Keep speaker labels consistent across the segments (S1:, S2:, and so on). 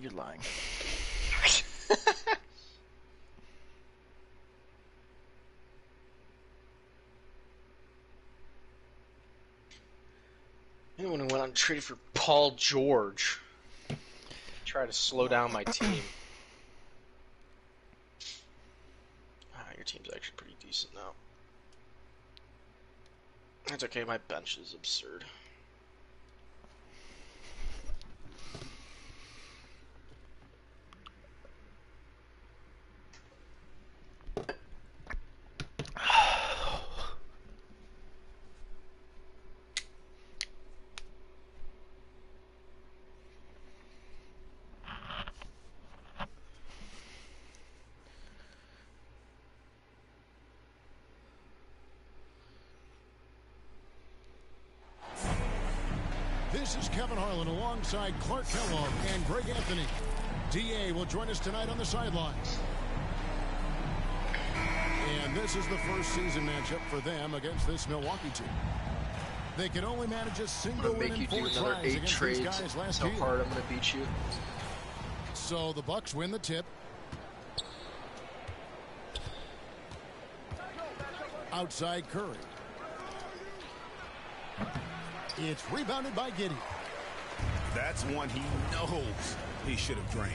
S1: You're lying.
S2: Anyone who went on trade for Paul George. Try to slow down my team. Your team's actually pretty decent now. That's okay, my bench is absurd.
S3: This is Kevin Harlan alongside Clark Kellogg and Greg Anthony. DA will join us tonight on the sidelines. And this is the first season matchup for them against this Milwaukee team. They can only manage a single win in 4 tries against these guys last year.
S2: How hard I'm going to beat you.
S3: So the Bucks win the tip. Outside Curry. It's rebounded by Giddey.
S4: That's one he knows he should have drained.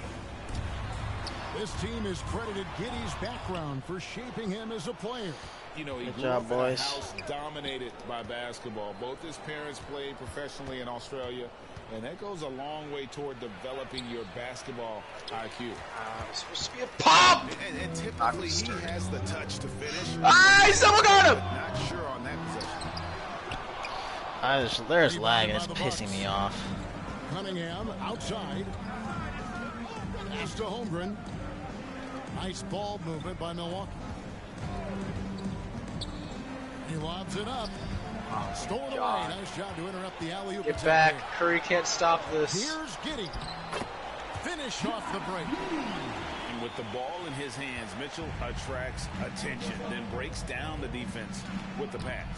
S3: This team has credited Giddey's background for shaping him as a player.
S5: You know, he
S1: Good
S5: grew
S1: job,
S5: up in
S1: boys.
S5: a house dominated by basketball. Both his parents played professionally in Australia, and that goes a long way toward developing your basketball IQ.
S2: It's supposed to be a pop!
S4: And typically he has the touch to finish.
S2: Someone got him!
S4: Not sure on that possession.
S1: There's lag and it's pissing me off.
S3: Cunningham outside. Pass to Holmgren. Nice ball movement by Milwaukee. He lobs it up. Stolen away. Nice job to interrupt the alley-oop.
S2: Get back. Curry can't stop this.
S3: Here's Giddey. Finish off the break.
S5: And with the ball in his hands, Mitchell attracts attention, then breaks down the defense with the pass.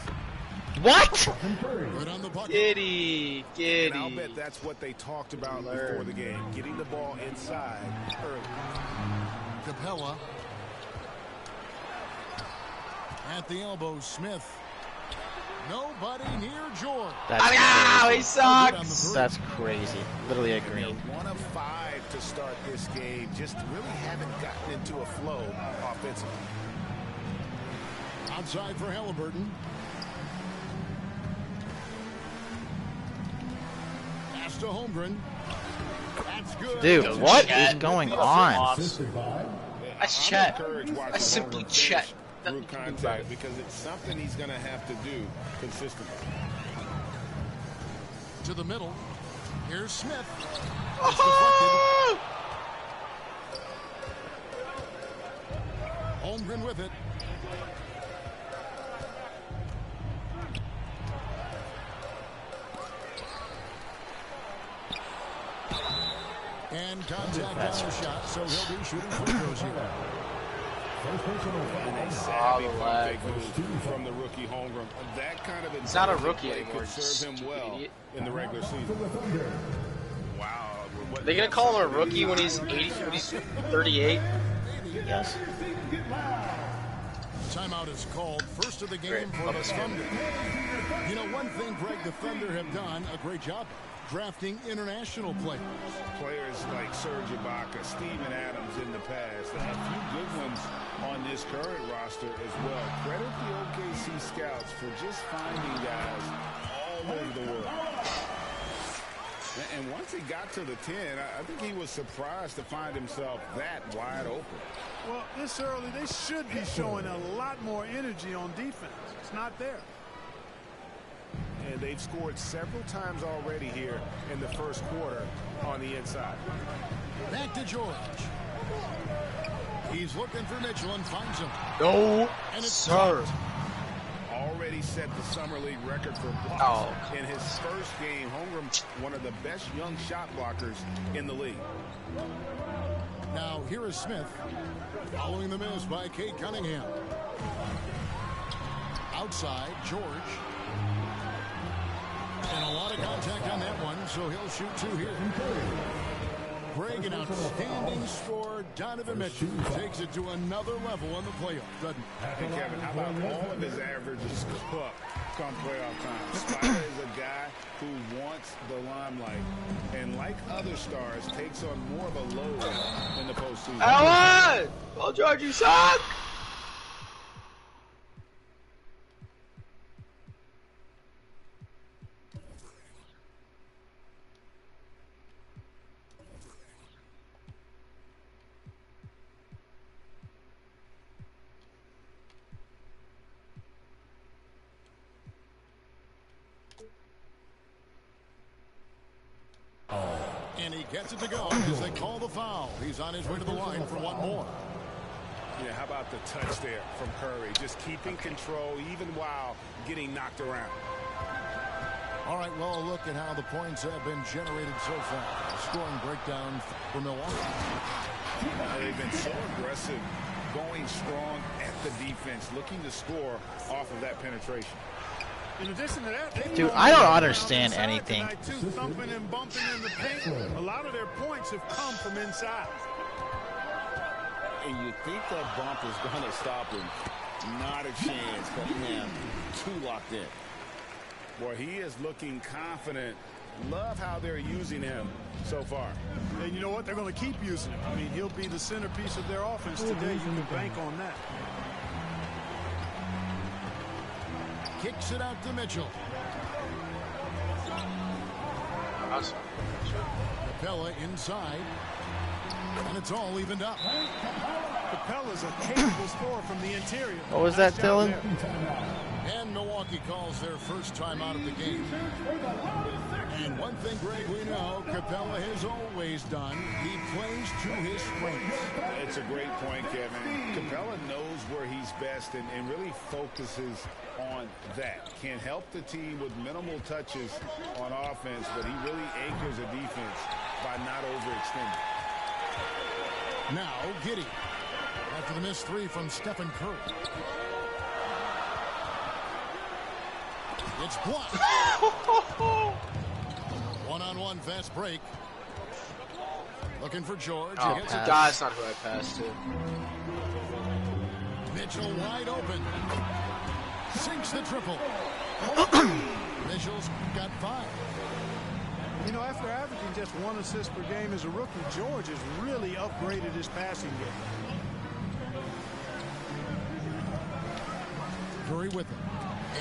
S1: What?
S3: Right on the bucket.
S2: Giddey.
S4: And I'll bet that's what they talked about before the game, getting the ball inside early.
S3: Capella. At the elbow, Smith. Nobody near George.
S2: He sucks!
S1: That's crazy. Literally a
S4: They're
S1: green.
S4: 1 of 5 to start this game. Just really haven't gotten into a flow offensively.
S3: Outside for Halliburton. Pass to Holmgren. That's good.
S1: Dude, what is going on?
S2: That's Chet.
S5: I
S2: simply Chet.
S5: Through contact because it's something he's going to have to do consistently.
S3: To the middle. Here's Smith.
S2: Oh!
S3: Holmgren with it. And contact on the shot, so he'll be shooting free throws here.
S5: And a savvy pump fake move from the rookie Holmgren. That kind of
S2: He's not a rookie anymore.
S5: could serve him well in the regular season. Wow.
S2: Are they going to call him a rookie when he's 38?
S1: Yes.
S3: Timeout is called. First of the game for the Thunder. You know, one thing, Greg, the Thunder have done a great job drafting international players.
S5: Players like Serge Ibaka, Steven Adams in the past, and a few good ones on this current roster as well. Credit the OKC scouts for just finding guys all over the world. And once he got to the 10, I think he was surprised to find himself that wide open.
S6: Well, this early, they should be showing a lot more energy on defense. It's not there.
S4: And they've scored several times already here in the first quarter on the inside.
S3: Back to George. He's looking for Mitchell and finds him.
S2: No,
S3: And it's
S2: sir.
S4: Already set the Summer League record for blocks in his first game. Holmgren, one of the best young shot blockers in the league.
S3: Now here is Smith. Following the miss by Cade Cunningham. Outside, George. And a lot of contact on that one, so he'll shoot 2 here. Greg, an outstanding score. Donovan Mitchell takes it to another level in the playoffs, doesn't he?
S4: Hey, Kevin, how about all of his averages go up come playoff time? Spider is a guy who wants the limelight, and like other stars, takes on more of a load in the postseason.
S2: Alan! Paul George, you suck!
S3: And he gets it to go as they call the foul. He's on his way to the line for one more.
S4: Yeah, how about the touch there from Curry? Just keeping control even while getting knocked around.
S3: All right, well, a look at how the points have been generated so far. Scoring breakdown for Milwaukee.
S4: They've been so aggressive, going strong at the defense, looking to score off of that penetration.
S6: In addition to that,
S1: Dude, I don't understand anything.
S6: Thumping and bumping in the paint. A lot of their points have come from inside.
S5: And you think that bump is going to stop him. Not a chance, but man, too locked in.
S4: Boy, he is looking confident. Love how they're using him so far.
S6: And you know what? They're going to keep using him. I mean, he'll be the centerpiece of their offense today. You can bank on that.
S3: Kicks it out to Mitchell.
S2: Awesome.
S3: Capella inside. And it's all evened up.
S6: Capella's a capable scorer from the interior.
S1: What was that, Dylan?
S3: And Milwaukee calls their first time out of the game. And one thing, Greg, we know Capella has always done. He plays to his strengths.
S4: It's a great point, Kevin. Capella knows where he's best and really focuses on that. Can help the team with minimal touches on offense, but he really anchors a defense by not overextending.
S3: Now, Giddey. After the missed three from Stephen Curry. It's blocked. One-on-one fast break. Looking for George.
S2: Oh, that's not who I passed to.
S3: Mitchell wide open. Sinks the triple. Mitchell's got 5.
S6: You know, after averaging just 1 assist per game as a rookie, George has really upgraded his passing game.
S3: Curry with him.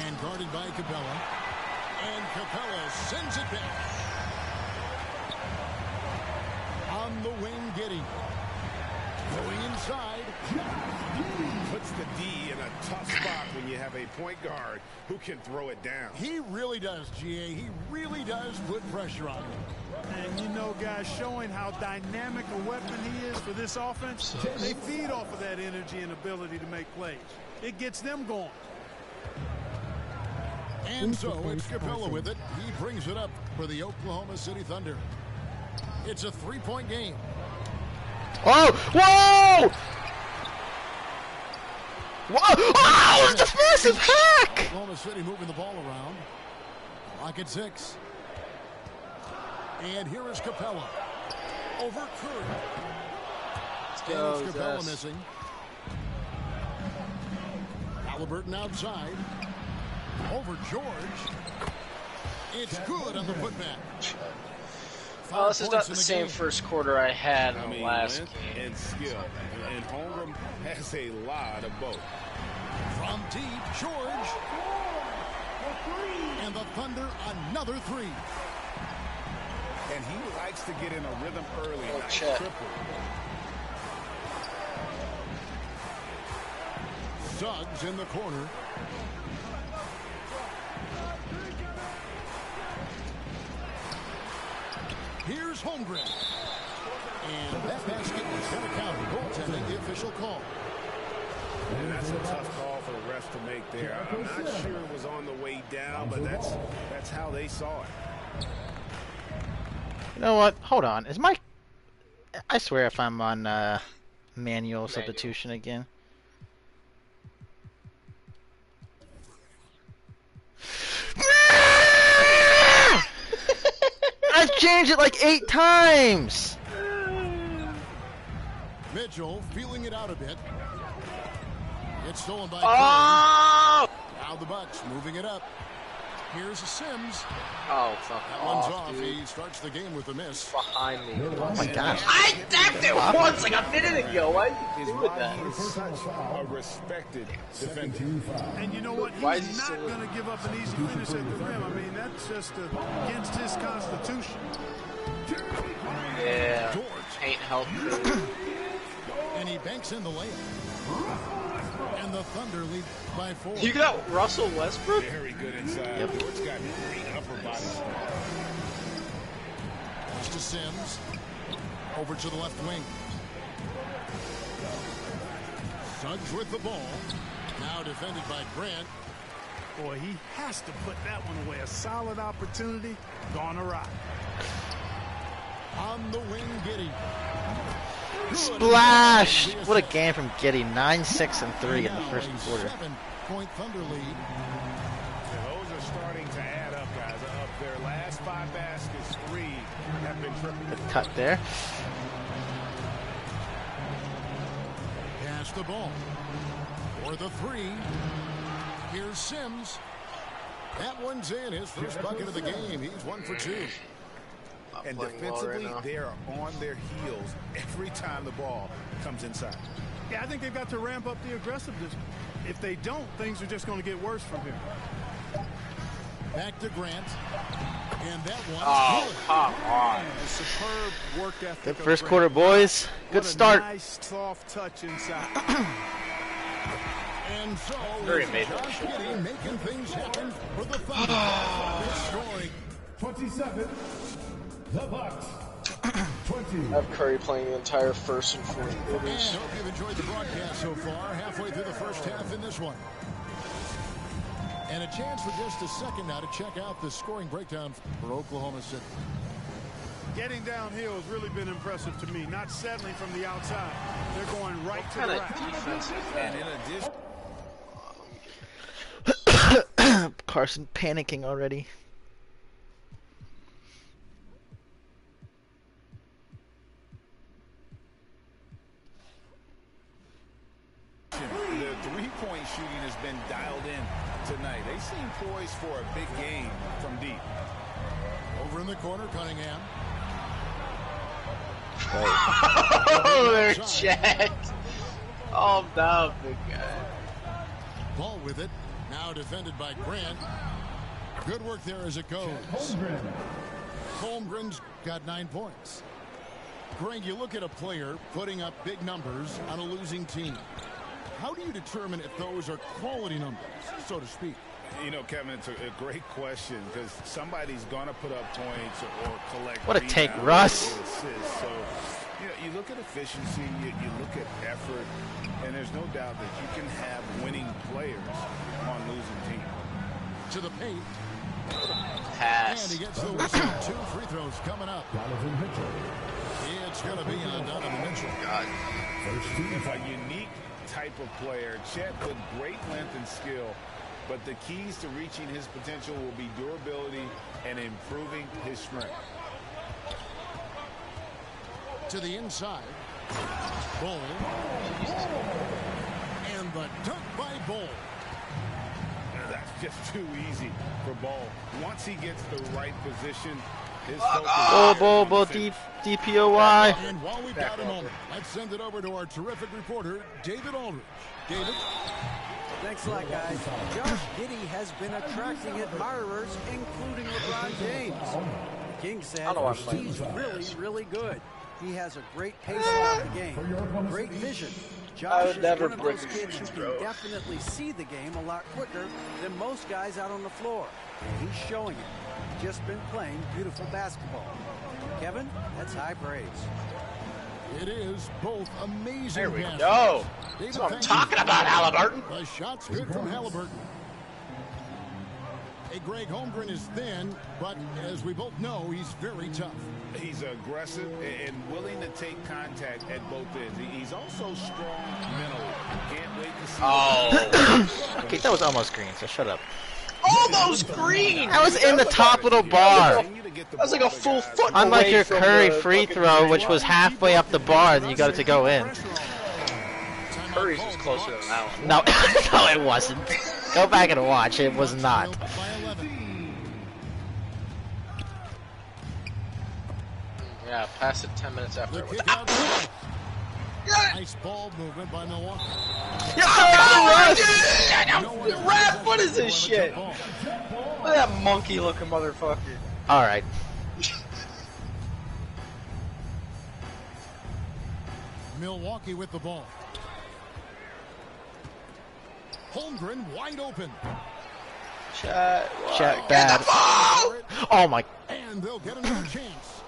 S3: And guarded by Capella. And Capella sends it back. On the wing, Giddey. Going inside.
S4: Puts the D in a tough spot when you have a point guard who can throw it down.
S3: He really does, GA. He really does put pressure on him.
S6: And you know, guys, showing how dynamic a weapon he is for this offense, they feed off of that energy and ability to make plays. It gets them going.
S3: And so it's Capella with it. He brings it up for the Oklahoma City Thunder. It's a 3-point game.
S1: Oh! Whoa! Whoa! Oh, it's a defensive hack!
S3: Oklahoma City moving the ball around. Lock at 6. And here is Capella. Over Curry.
S2: Let's go,
S3: And it's Capella missing. Halliburton outside. Over George. It's good on the putback.
S2: Well, this is not the same first quarter I had in the last
S4: length
S2: game.
S4: and skill. And Holmgren has a lot of both.
S3: From deep, George. And the Thunder, another 3.
S4: And he likes to get in a rhythm early. Nice
S2: Chel.
S4: triple.
S3: Suggs in the corner. Here's Holmgren. And that basket is going to count. Goaltending, the official call.
S4: And that's a tough call for the refs to make there. I'm not sure it was on the way down, but that's how they saw it.
S1: You know what? Hold on. Is my... I swear if I'm on manual substitution again. I've changed it like 8 times!
S3: Mitchell feeling it out a bit. It's stolen by
S2: Oh!
S3: Curry. Now the Bucks moving it up. Here's a Sims.
S2: Oh, fuck
S3: That one's off.
S2: dude.
S3: He starts the game with a miss.
S2: Behind me.
S1: Oh my gosh.
S2: I tapped it once like a minute ago. Why did you do that?
S4: He's such a respected defender.
S6: And you know what?
S2: Why is
S6: He's
S2: he
S6: not
S2: still-
S6: going to give up an easy finish at the rim. I mean, that's just against his constitution.
S2: Yeah.
S3: George.
S2: Ain't helping.
S3: And he banks in the layup. And the Thunder lead by 4.
S2: You got Russell Westbrook?
S4: Very good inside.
S1: Yep.
S4: George got great upper body strength.
S3: Pass to Sims. Over to the left wing. Suggs with the ball. Now defended by Grant.
S6: Boy, he has to put that one away. A solid opportunity gone awry.
S3: On the wing, Giddey.
S1: Splash! What a game from Giddey. 9, 6, and 3 in the first quarter.
S3: 7-point Thunder lead.
S4: Yeah, those are starting to add up, guys. Of their last 5 baskets, 3 have been triple.
S1: Cut there.
S3: Pass the ball. For the 3. Here's Sims. That one's in. His first bucket of the game. He's 1 for 2.
S4: And
S2: playing well
S4: defensively,
S2: right now.
S4: they are on their heels every time the ball comes inside.
S6: Yeah, I think they've got to ramp up the aggressiveness. If they don't, things are just going to get worse from here.
S3: Back to Grant. And that one's
S2: Oh,
S3: good.
S2: come on.
S6: A superb work ethic.
S1: Good
S6: of
S1: first
S6: Grant.
S1: quarter, boys. Good
S6: What a
S1: start.
S6: Nice soft touch inside.
S3: And so
S2: Very
S3: it's
S2: amazing.
S3: Josh Giddey making things happen for the Thunder. Scoring
S5: 27. The Bucks. 20.
S2: I have Curry playing the entire first and fourth
S3: And
S2: quarters.
S3: hope you've enjoyed the broadcast so far. Halfway through the first half in this one. And a chance for just a second now to check out the scoring breakdown for Oklahoma City.
S6: Getting downhill has really been impressive to me. Not settling from the outside. They're going right to
S2: What
S6: the
S2: kind of
S6: rack.
S2: defense is
S4: And
S2: that?
S4: in addition,
S1: Carson panicking already.
S4: the three-point shooting has been dialed in tonight. They seem poised for a big game from deep.
S3: Over in the corner, Cunningham.
S2: Oh, they're jacked. Oh, no, big guy.
S3: Ball with it. Now defended by Grant. Good work there as it goes. Holmgren's got 9 points. Greg, you look at a player putting up big numbers on a losing team. How do you determine if those are quality numbers, so to speak?
S4: You know, Kevin, it's a great question because somebody's going to put up points or collect.
S1: What a take,
S4: rebounds
S1: Russ.
S4: or assists. So, you know, you look at efficiency, you look at effort, and there's no doubt that you can have winning players on losing teams.
S3: To the paint. And
S2: Pass.
S3: he gets the whistle. 2 free throws coming up. It's going to be on Donovan Mitchell.
S4: It's a unique type of player. Chet with great length and skill, but the keys to reaching his potential will be durability and improving his strength.
S3: To the inside. Ball. And the dunk by Ball.
S4: That's just too easy for Ball. Once he gets the right position, his
S1: Ball, DPOY.
S3: And while we've got a moment, let's send it over to our terrific reporter, David Aldridge. David?
S7: Thanks a lot, guys. Josh Giddey has been attracting admirers, including LeBron James. The King said
S2: I don't want to play
S7: he's
S2: this
S7: really,
S2: guy.
S7: really good. He has a great pace about the game, great vision.
S2: I
S7: Josh
S2: would
S7: is
S2: never
S7: one of
S2: break
S7: those
S2: his
S7: kids who can
S2: throat.
S7: definitely see the game a lot quicker than most guys out on the floor. And he's showing it. He's just been playing beautiful basketball. Kevin, that's high praise.
S3: It is both amazing.
S2: There we
S3: passes.
S2: go.
S3: David,
S2: That's what I'm
S3: thank
S2: talking
S3: you.
S2: about, Halliburton.
S3: The shot's good from Halliburton. Hey, Greg, Holmgren is thin, but as we both know, he's very tough.
S4: He's aggressive and willing to take contact at both ends. He's also strong mentally. Can't wait to see.
S2: Oh.
S1: Okay, that was almost green, so shut up.
S2: Almost green!
S1: That was in the top little bar.
S2: That was like a full foot
S1: Unlike
S2: away
S1: your
S2: from
S1: Curry
S2: the
S1: free
S2: fucking
S1: throw,
S2: green
S1: which was
S2: line.
S1: halfway up the bar, and you got it to go in.
S2: Curry's was closer than that one.
S1: No, no, it wasn't. Go back and watch. It was not.
S2: Yeah, pass it 10 minutes after it was out.
S3: Nice ball movement by Milwaukee.
S2: Rap, what is this shit? Look at that monkey-looking motherfucker.
S1: All right.
S3: Milwaukee with the ball. Holmgren wide open.
S1: Chet bad. Oh my.
S3: And they'll get another chance.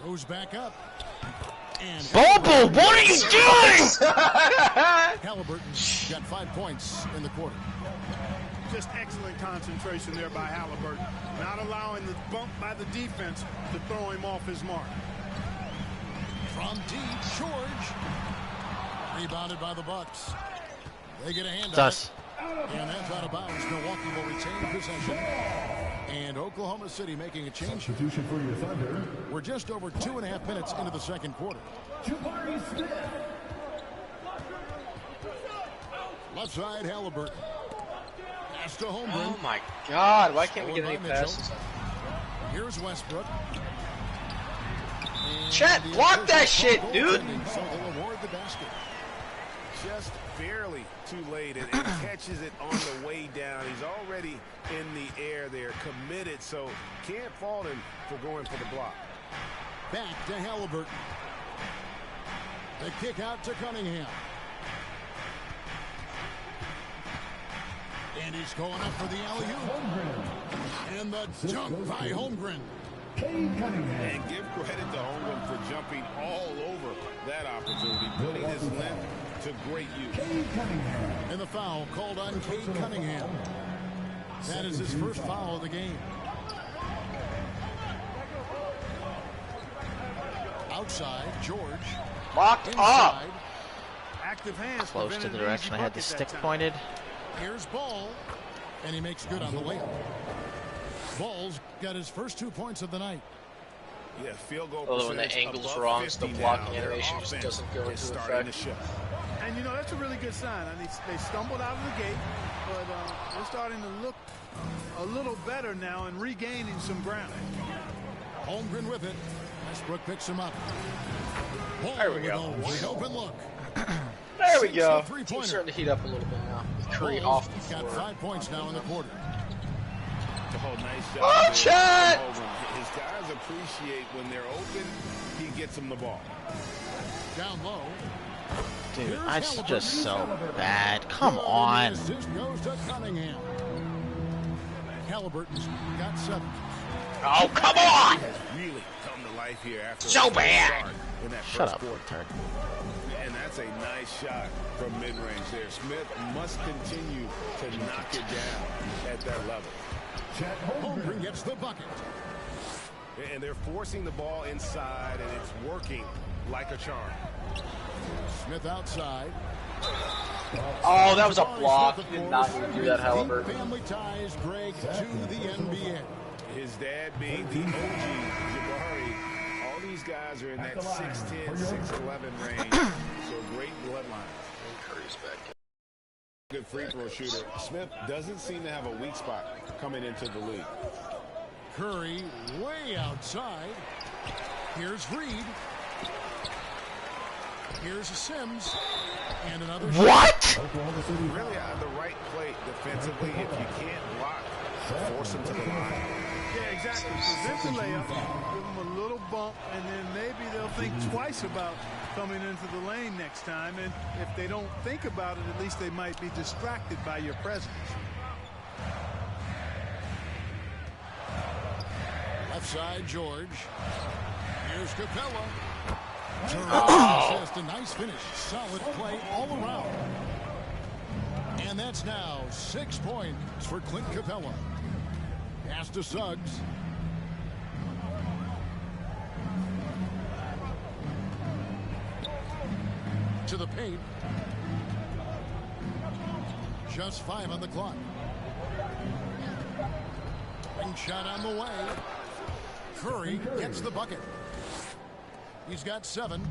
S3: Goes back up. And
S1: Bobo, what are you doing?
S3: Halliburton's got 5 points in the quarter.
S6: Just excellent concentration there by Halliburton. Not allowing the bump by the defense to throw him off his mark.
S3: From deep, George. Rebounded by the Bucks. They get a hand
S1: It's us.
S3: and that's out of bounds. Milwaukee will retain possession. And Oklahoma City making a change.
S8: Substitution for your Thunder.
S3: We're just over 2.5 minutes into the second quarter. Left side, Halliburton. Pass to Holmgren.
S2: Oh my God! Why can't we get any passes?
S3: Here's Westbrook.
S2: Chet, block that shit, dude!
S3: So they'll award the basket.
S5: Just barely too late and catches it on the way down. He's already in the air there, committed, so can't fault him for going for the block.
S3: Back to Halliburton. The kick out to Cunningham. And he's going up for the alley-oop. And the dunk by Holmgren.
S5: And give credit to Holmgren for jumping all over that opportunity, putting his length to great use.
S3: And the foul called on Cade Cunningham. That is his first foul of the game. Outside, George.
S2: Locked
S3: Inside.
S2: up.
S6: Active hands.
S1: Close to the
S6: prevented an
S1: direction I
S6: easy
S1: had the
S6: bucket
S1: stick
S6: that time.
S1: pointed.
S3: Here's Ball. And he makes good on the layup. Ball's got his first 2 points of the night.
S5: Yeah, field goal
S2: Although when the
S5: percentage
S2: angle's
S5: above
S2: wrong,
S5: 50
S2: the blocking
S5: now. Their
S2: animation just
S5: offense
S2: doesn't go
S5: is
S2: into
S5: starting
S2: effect.
S5: to show.
S6: And you know, that's a really good sign. I mean, they stumbled out of the gate, but they're starting to look a little better now and regaining some ground.
S3: Holmgren with it. Westbrook picks him up. Ball
S2: There we
S3: with
S2: go.
S3: a wide open look.
S2: There we
S3: Sinks
S2: go.
S3: the three-pointer.
S2: Team's starting to heat up a little bit now. Curry
S3: Ball's
S2: off the
S3: got
S2: floor.
S3: 5 points now in the quarter.
S5: Oh, nice job.
S2: Oh,
S5: there
S2: Chet!
S5: from Holmgren. His guys appreciate when they're open, he gets them the ball.
S3: Down low.
S1: Dude,
S3: Here's
S1: I'm
S3: Halliburton.
S1: just so bad. Come
S3: Good,
S1: on.
S3: and the assist goes to Cunningham. Halliburton's got 7.
S2: Oh, come on!
S5: Really come to life here after
S2: So
S5: a slow
S2: bad.
S5: start in that
S1: Shut
S5: first
S1: up,
S5: quarter.
S1: retard.
S5: And that's a nice shot from mid-range there. Smith must continue to knock it down at that level.
S3: Holmgren gets the bucket.
S5: And they're forcing the ball inside, and it's working like a charm.
S3: Smith outside.
S2: Oh, that was a block. You did not need to do that, Halliburton.
S3: Family ties Greg to the NBA.
S5: His dad being the OG, Jabari. All these guys are in that 6'10", 6'11" range. So great bloodline.
S2: Curry's back.
S5: Good free throw shooter. Smith doesn't seem to have a weak spot coming into the league.
S3: Curry way outside. Here's Reed. Here's Sims. And another
S1: What?
S5: Really out of the right play defensively. If you can't block, force him to the line.
S6: Yeah, exactly. Present the layup, give them a little bump, and then maybe they'll think twice about coming into the lane next time. And if they don't think about it, at least they might be distracted by your presence.
S3: left side, George. Here's Capella. Terrific assist, a nice finish. Solid play all around. And that's now 6 points for Clint Capella. Pass to Suggs. To the paint. Just 5 on the clock. Ring shot on the way. Curry gets the bucket. He's got 7.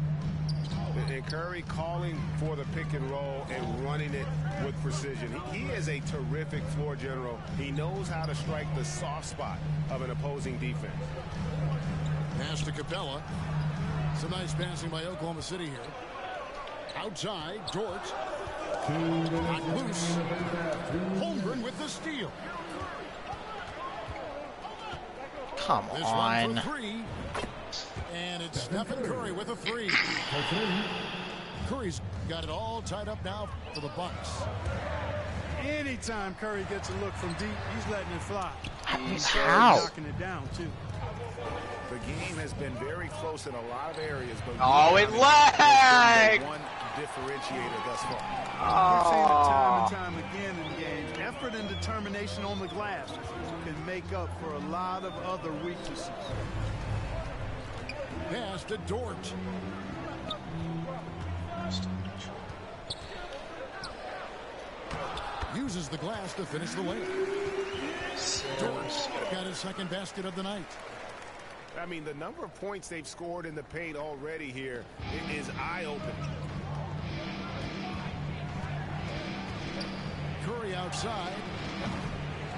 S4: And Curry calling for the pick and roll and running it with precision. He is a terrific floor general. He knows how to strike the soft spot of an opposing defense.
S3: Pass to Capella. Some nice passing by Oklahoma City here. Outside, Dort. Not loose. Holmgren with the steal.
S1: Come
S3: This
S1: on.
S3: one for 3. And it's Stephen Curry with a 3. Curry's got it all tied up now for the Bucks.
S6: Anytime Curry gets a look from deep, he's letting it fly. He's
S1: How?
S6: knocking it down, too.
S4: The game has been very close in a lot of areas, but
S2: Oh, it
S4: rebounding has
S2: lagged!
S4: been the one differentiator thus far.
S6: We've seen it time and time again in games. Effort and determination on the glass can make up for a lot of other weaknesses.
S3: Pass to Dort. Uses the glass to finish the layup. Dort got his second basket of the night.
S4: I mean, the number of points they've scored in the paint already here is eye-opening.
S3: Curry outside.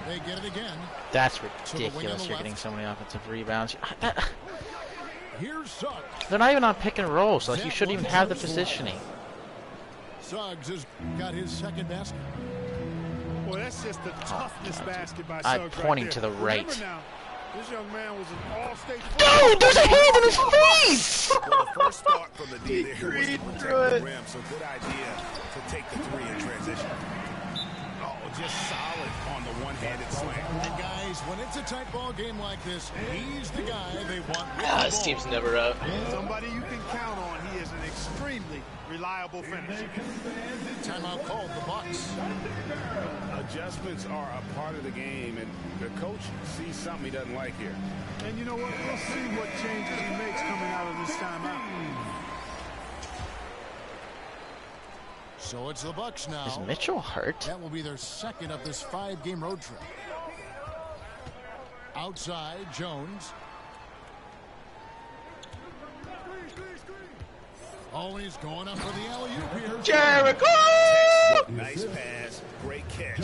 S3: They get it again.
S1: That's
S3: So the wing on
S1: ridiculous.
S3: the
S1: You're
S3: left.
S1: getting so many offensive rebounds.
S3: Here's Suggs.
S1: They're not even on pick and roll, so like, you
S3: That
S1: shouldn't even
S3: one's
S1: have the
S3: loose.
S1: positioning.
S3: Suggs has got his second basket.
S6: Well, that's just the toughness basket by
S1: I'm
S6: Suggs
S1: pointing
S6: right
S1: to
S6: there.
S1: the right.
S6: Remember now, this young man was an all-state.
S1: Dude, there's a hand in his face!
S4: Well, the first thought from the D there was to
S2: Agreed
S4: protect
S2: to
S4: the
S2: it.
S4: rim, so good idea to take the 3 in transition. Oh, just solid on the one-handed slam.
S3: And guys, when it's a tight ball game like this, he's the guy they want with
S2: Ah,
S3: the
S2: this
S3: ball.
S2: team's never up.
S6: Somebody you can count on. He is an extremely reliable finisher.
S3: Timeout called the Bucks.
S4: Adjustments are a part of the game, and the coach sees something he doesn't like here.
S6: And you know what? We'll see what changes he makes coming out of this timeout.
S3: So it's the Bucks now.
S1: Is Mitchell hurt?
S3: That will be their second of this 5-game road trip. Outside, Jones. Always going up for the alley-oop here.
S2: Jericho!
S4: Nice pass, great catch,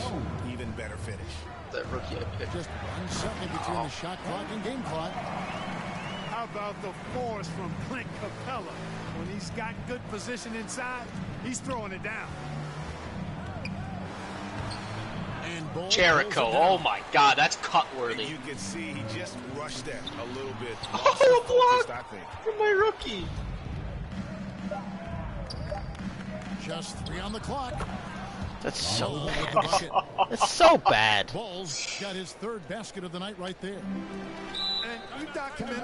S4: even better finish.
S2: That rookie I picked.
S3: Just 1 second between the shot clock and game clock.
S6: How about the force from Clint Capella? When he's got good position inside, he's throwing it down.
S3: And Bull
S2: Jericho,
S3: pulls it down.
S2: oh my god, that's cut-worthy.
S4: You can see he just rushed that a little bit.
S2: Oh,
S4: Focused,
S2: block
S4: I think.
S2: from my rookie.
S3: Just 3 on the clock.
S1: That's so
S3: Bull
S1: bad.
S3: with the bucket.
S1: It's so bad.
S3: Bull's got his 3rd basket of the night right there.
S6: And you documented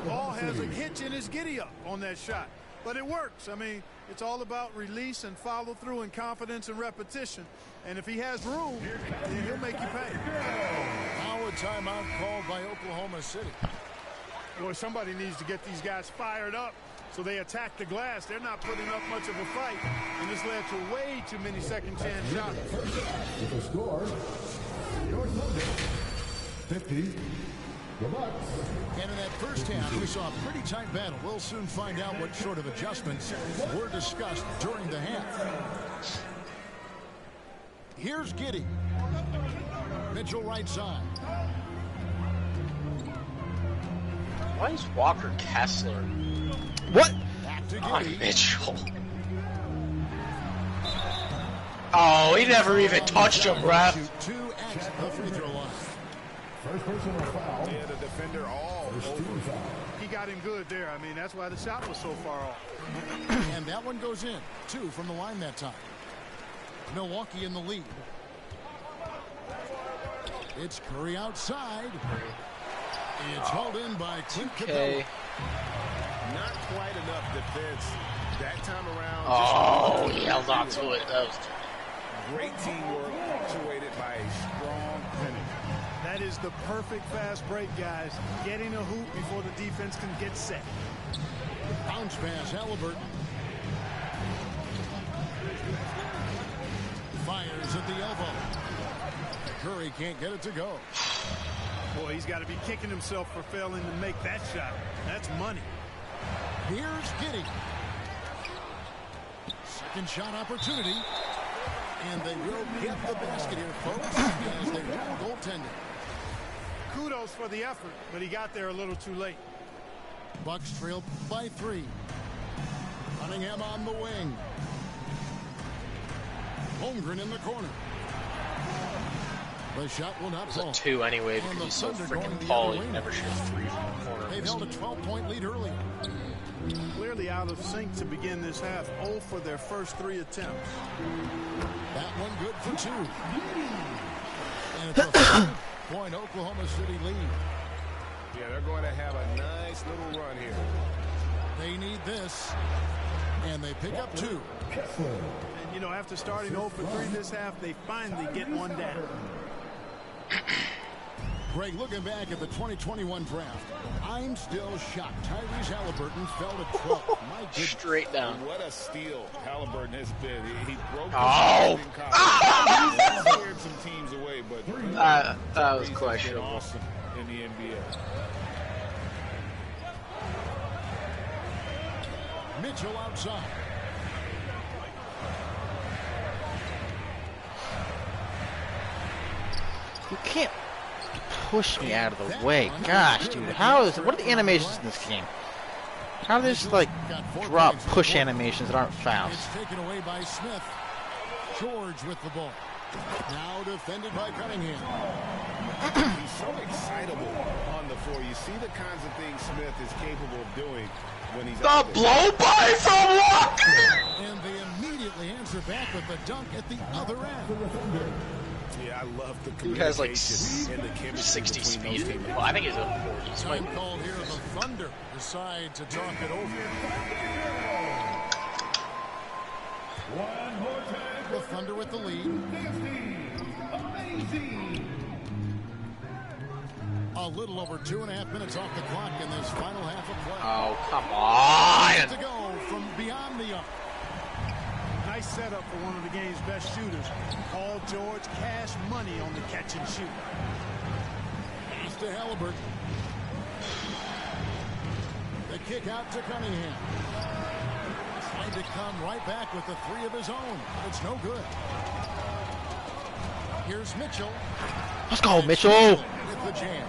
S6: Ball has a hitch in his giddy-up on that shot. But it works. I mean, it's all about release and follow-through and confidence and repetition. And if he has room, then he'll make you pay.
S3: Now a timeout called by Oklahoma City.
S6: Boy, somebody needs to get these guys fired up so they attack the glass. They're not putting up much of a fight, and this led to way too many second-chance shots.
S8: With the score, your Thunder, 50, the Bucks.
S3: And in that first half, we saw a pretty tight battle. We'll soon find out what sort of adjustments were discussed during the half. Here's Giddey. Mitchell right side.
S2: Why is Walker Kessler
S1: What?
S3: Back to
S2: on
S3: Giddey.
S2: Mitchell? Oh, he never even touched him, ref.
S3: Shoot 2 at the free throw line.
S8: First personal foul.
S4: Yeah, the defender all
S8: First
S4: over.
S8: team foul.
S6: He got him good there. I mean, that's why the shot was so far off.
S3: And that one goes in. 2 from the line that time. Milwaukee in the lead. It's Curry outside. It's hauled in by Clint
S2: Okay.
S3: Capella.
S4: Not quite enough defense that time around.
S2: Oh,
S4: Just
S2: he held on to it. That was
S4: great teamwork, punctuated by a strong finish.
S6: That is the perfect fast break, guys. Getting a hoop before the defense can get set.
S3: Bounce pass, Halliburton. Fires at the elbow. Curry can't get it to go.
S6: Boy, he's got to be kicking himself for failing to make that shot. That's money.
S3: Here's Giddey. Second shot opportunity. And they will get the basket here, folks, as they rule goaltending.
S6: Kudos for the effort, but he got there a little too late.
S3: Bucks trail by 3. Cunningham on the wing. Holmgren in the corner. The shot will not
S2: It was
S3: fall.
S2: a 2 anyway
S3: And
S2: because
S3: the
S2: he's so
S3: Thunder
S2: freaking
S3: going the
S2: tall.
S3: other
S2: He
S3: way.
S2: can never shoot a 3 from the corner.
S3: They've held a 12-point lead earlier.
S6: Clearly out of sync to begin this half. 0 for their first 3 attempts.
S3: That one good for 2. And it's a 5-point Oklahoma City lead.
S5: Yeah, they're going to have a nice little run here.
S3: They need this. And they pick up 2.
S6: And, you know, after starting 0 for 3 this half, they finally get one down.
S3: Greg, looking back at the 2021 draft, I'm still shocked. Tyrese Halliburton fell to 12. My goodness.
S2: Straight down.
S5: What a steal Halliburton has been. He broke
S2: Oh!
S5: his in college. He scared some teams away, but
S2: That was
S5: he's been
S2: questionable.
S5: awesome in the NBA.
S3: Mitchell outside.
S1: You can't push me out of the way. Gosh, dude. What are the animations in this game? How do they just, like, drop push animations that aren't fouls?
S3: It's taken away by Smith. George with the ball. Now defended by Cunningham.
S5: He's so excitable on the floor. You see the kinds of things Smith is capable of doing when he's out
S2: The
S5: there.
S2: blow by from Walker!
S3: And they immediately answer back with the dunk at the other end.
S5: Yeah, I love the
S2: Dude has like
S5: communication and the chemistry
S2: 60
S5: between those
S2: speed.
S5: teammates.
S2: Well, I think he's at 40.
S3: Time called here. The Thunder decide to talk it over. The Thunder with the lead. A little over 2.5 minutes off the clock in this final half of play.
S2: Oh, come on!
S3: To go from beyond the arc.
S6: Nice setup for one of the game's best shooters. Paul George, cash money on the catch and shoot.
S3: Pass to Halliburton. The kick out to Cunningham. Trying to come right back with the 3 of his own, but it's no good. Here's Mitchell.
S1: Let's go, Mitchell!
S3: With the jam.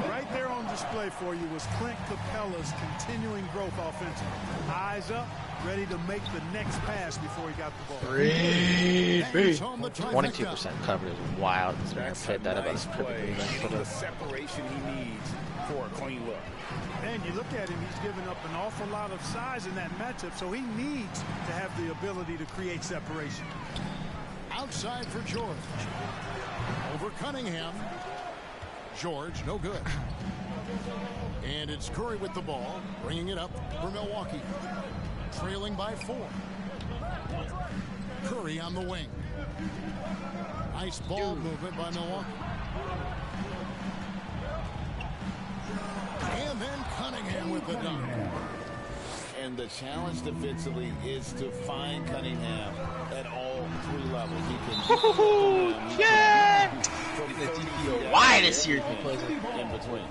S6: Right there on display for you was Clint Capella's continuing growth offensively. Eyes up, ready to make the next pass before he got the ball.
S3: Bangs home the
S1: 22% coverage is wild. Considering I
S5: That's
S1: played
S5: a
S1: that about
S5: nice
S1: as
S5: play.
S1: perfectly as I
S5: Getting
S1: could
S5: the
S1: have.
S5: separation he needs for a clean look.
S6: And you look at him, he's given up an awful lot of size in that matchup, so he needs to have the ability to create separation.
S3: Outside for George. Over Cunningham. George, no good. And it's Curry with the ball, bringing it up for Milwaukee. Trailing by 4. Curry on the wing. Nice ball movement by Milwaukee. And then Cunningham with the dunk.
S5: And the challenge defensively is to find Cunningham at all 3 levels. He can
S2: Yeah!
S5: from
S2: The
S5: 30
S2: DPO
S5: feet
S2: wide
S5: out
S2: is here if he plays it.
S5: in between.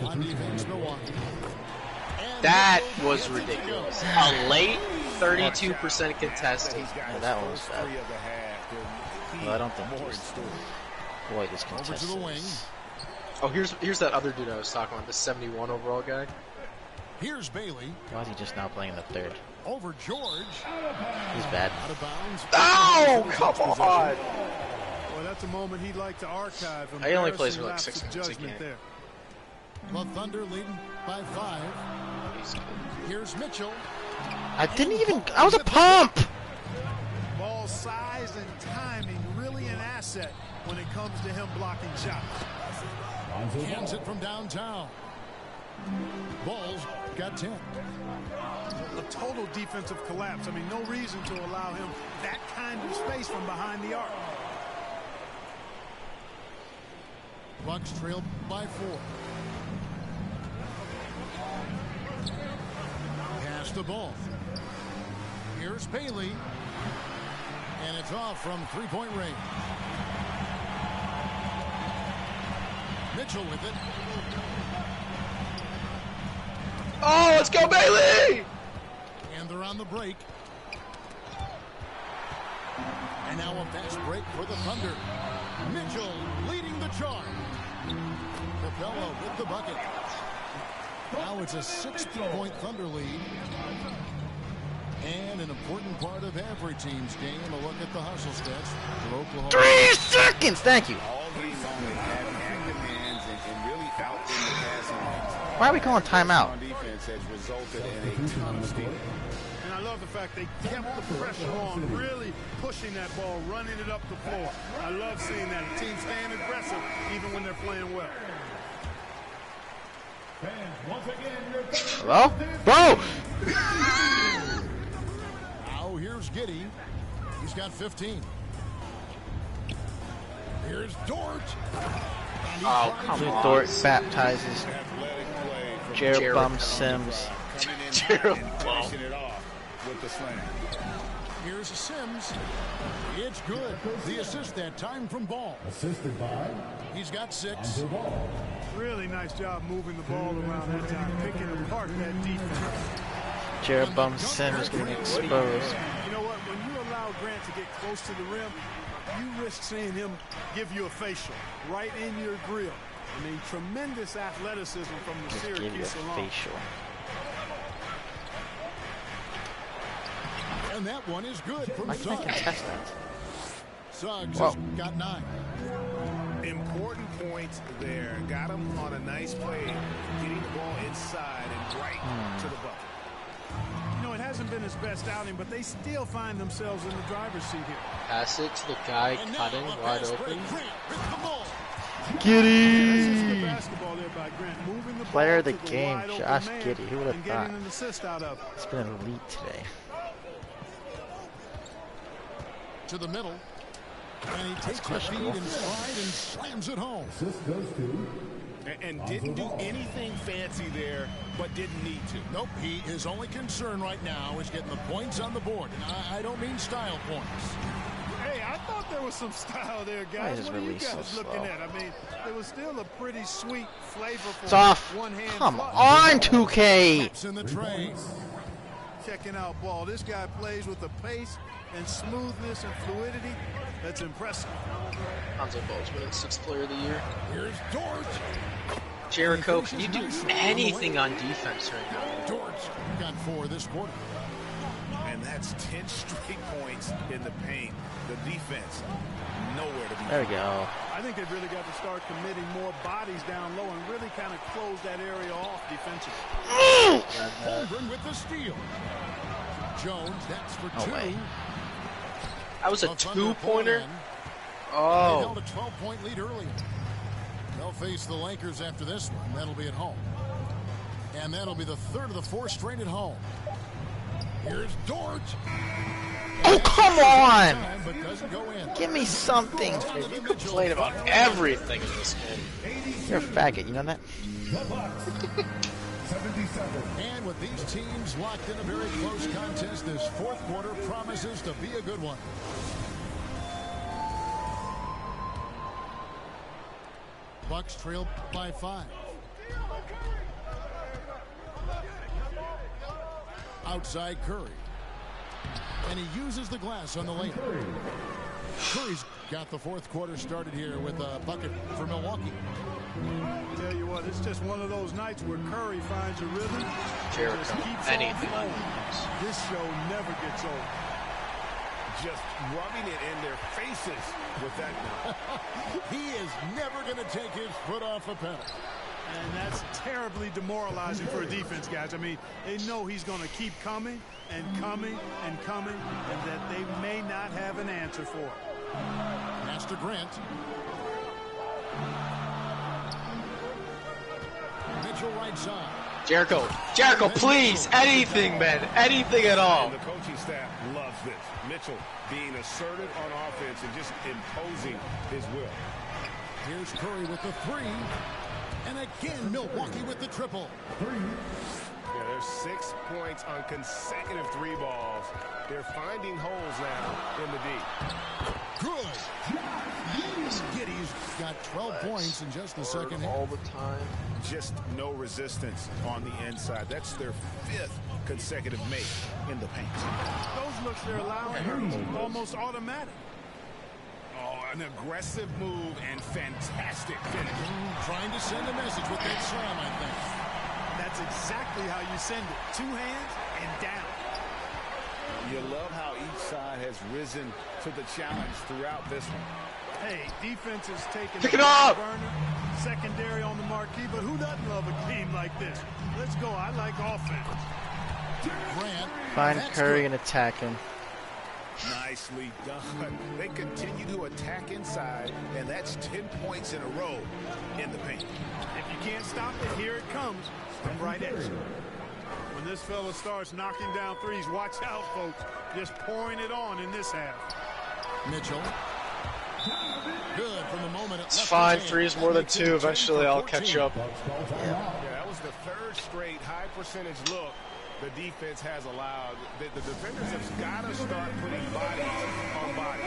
S3: On defense, Milwaukee. And
S2: That
S3: Mitchell
S2: was
S3: gets it to
S2: ridiculous.
S3: go.
S2: A late 32% contested.
S5: He's got
S1: Yeah,
S5: his
S1: that one was
S5: first
S1: bad.
S5: 3 of the half. They're
S1: Well, I don't think
S5: more in
S1: there's-
S5: store.
S1: Boy, this
S3: Over
S1: contest
S3: to the wing.
S1: is...
S2: Oh, here's that other dude I was talking about, the 71 overall guy.
S3: Here's Bailey.
S1: Why is he just now playing in the third?
S3: Over George.
S1: He's bad.
S3: Out of bounds.
S2: Oh, come on!
S6: Well, that's a moment he'd like to archive.
S2: He only plays for like
S6: Embarrassing
S2: 6
S6: lapse
S2: minutes
S6: of
S2: a
S6: judgment
S2: game.
S6: there.
S3: The Thunder leading by 5. Here's Mitchell.
S1: I didn't even... I was a pump!
S6: Ball size and timing really an asset when it comes to him blocking shots.
S3: Cans it from downtown. Bulls got 10.
S6: A total defensive collapse. I mean, no reason to allow him that kind of space from behind the arc.
S3: Bucks trail by 4. Pass the ball. Here's Bailey. And it's off from 3-point range. Mitchell with it.
S2: Oh, let's go, Bailey!
S3: And they're on the break. And now a fast break for the Thunder. Mitchell leading the charge. Capella with the bucket. Now it's a 6-point Thunder lead. And an important part of every team's game, a look at the hustle stretch for Oklahoma.
S1: 3 seconds! Thank you.
S4: All game long, they have active hands and really out in the passing lanes.
S1: Why are we calling timeout?
S4: On defense has resulted in a ton of stealing.
S6: And I love the fact they kept the pressure on, really pushing that ball, running it up the floor. I love seeing that. The team staying aggressive even when they're playing well.
S1: Hello? Bro!
S3: Now here's Giddey. He's got 15. Here's Dort.
S2: Oh, come on.
S1: Dort baptizes Jeroboam Sims.
S2: Jeroboam.
S4: With the slam.
S3: Here's Sims. It's good. The assist that time from Ball.
S8: Assisted by
S3: He's got 6.
S8: Ball.
S6: Really nice job moving the ball around that time, picking apart that defense.
S1: Jeroboam Sims getting exposed.
S6: You know what? When you allow Grant to get close to the rim, you risk seeing him give you a facial right in your grill. I mean, tremendous athleticism from the
S1: Just give you a
S6: Syracuse alone.
S1: facial.
S3: And that one is good from
S1: Why can't I
S3: Suggs.
S1: contest that?
S3: Suggs
S1: Whoa.
S3: has got 9.
S4: Important points there. Got him on a nice play, getting the ball inside and right to the bucket.
S6: You know, it hasn't been his best outing, but they still find themselves in the driver's seat here.
S2: Pass it to the guy
S3: And now
S2: cutting
S3: a
S2: wide
S3: fast
S2: open.
S3: break. Grant with the ball.
S6: That's just good
S1: Giddey!
S6: basketball there by Grant, moving the
S1: Player
S6: ball
S1: of the
S6: to the
S1: game,
S6: wide open
S1: Josh
S6: man
S1: Giddey. Who would have
S6: and
S1: thought?
S6: getting an assist out of it.
S1: It's been elite today.
S3: To the middle. And he takes a
S1: questionable.
S3: feed and stride and slams it home.
S8: Assist goes to
S4: And didn't do anything fancy there, but didn't need to.
S3: Nope, his only concern right now is getting the points on the board. And I don't mean style points.
S6: Hey, I thought there was some style there,
S1: Why
S6: guys.
S1: is
S6: What are you
S1: release so
S6: guys looking
S1: slow?
S6: at? I mean, it was still a pretty sweet, flavorful
S1: It's off.
S6: one-hand
S1: Come
S6: flush.
S1: on, 2K!
S3: Taps in the tray.
S6: Checking out ball. This guy plays with the pace and smoothness and fluidity. That's impressive.
S2: Lonzo Ball's winning 6th player of the year.
S3: Here's Dort.
S2: Jericho, can you do anything on defense right now?
S3: Dort's got 4 this quarter.
S4: And that's 10 straight points in the paint. The defense, nowhere to be
S1: There we go.
S6: I think they've really got to start committing more bodies down low and really kind of close that area off defensively.
S3: Holmgren with the steal. Jones, that's for 2.
S1: way.
S2: That was a
S3: The Thunder pull
S2: 2-pointer?
S3: in. They
S2: Oh.
S3: held a 12-point lead early. They'll face the Lakers after this one. That'll be at home. And that'll be the 3rd of the 4 straight at home. Here's Dort.
S1: Oh, come on!
S3: Time, but doesn't go in.
S1: Give me something.
S2: You complain about everything in this game.
S1: You're a faggot, you know that?
S8: the Bucks. 77.
S3: And with these teams locked in a very close contest, this 4th quarter promises to be a good one. Bucks trail by 5. Outside Curry. And he uses the glass on the lane. Curry's got the 4th quarter started here with a bucket for Milwaukee.
S6: Tell you what, it's just one of those nights where Curry finds a rhythm.
S2: Jericho,
S6: Just keeps on
S2: anything on
S6: flowing.
S2: defense.
S6: This show never gets old.
S4: just rubbing it in their faces with that one.
S3: He is never going to take his foot off the pedal.
S6: And that's terribly demoralizing for a defense, guys. I mean, they know he's going to keep coming and coming and coming, and that they may not have an answer for it.
S3: Master Grant. Mitchell right side.
S2: Jericho, please, anything, man, anything at all.
S4: And the coaching staff loves this. Mitchell being assertive on offense and just imposing his will.
S3: Here's Curry with the 3. And again, Milwaukee with the triple.
S4: Yeah, there's 6 points on consecutive 3 balls. They're finding holes now in the D.
S3: Good. Giddy's got 12 points in just the second half.
S2: All the time.
S4: Just no resistance on the inside. That's their 5th consecutive make in the paint.
S6: Those looks they're allowing are almost automatic.
S4: Oh, an aggressive move and fantastic finish.
S3: Trying to send a message with that slam, I think.
S6: That's exactly how you send it. 2 hands and down.
S4: You love how each side has risen to the challenge throughout this one.
S6: Hey, defense is taking
S2: Pick it
S6: the
S2: up!
S6: burner, secondary on the marquee, but who doesn't love a game like this? Let's go. I like offense.
S3: Grant.
S1: Find Curry and attack him.
S4: Nicely done. They continue to attack inside, and that's 10 points in a row in the paint.
S6: If you can't stop it, here it comes. Come right at you. When this fella starts knocking down threes, watch out, folks. Just pouring it on in this half.
S3: Mitchell. Good from the moment.
S2: It's fine. 3 is more than 2. Eventually, I'll catch up.
S4: Yeah, that was the 3rd straight high percentage look the defense has allowed. The defenders have got to start putting body on body.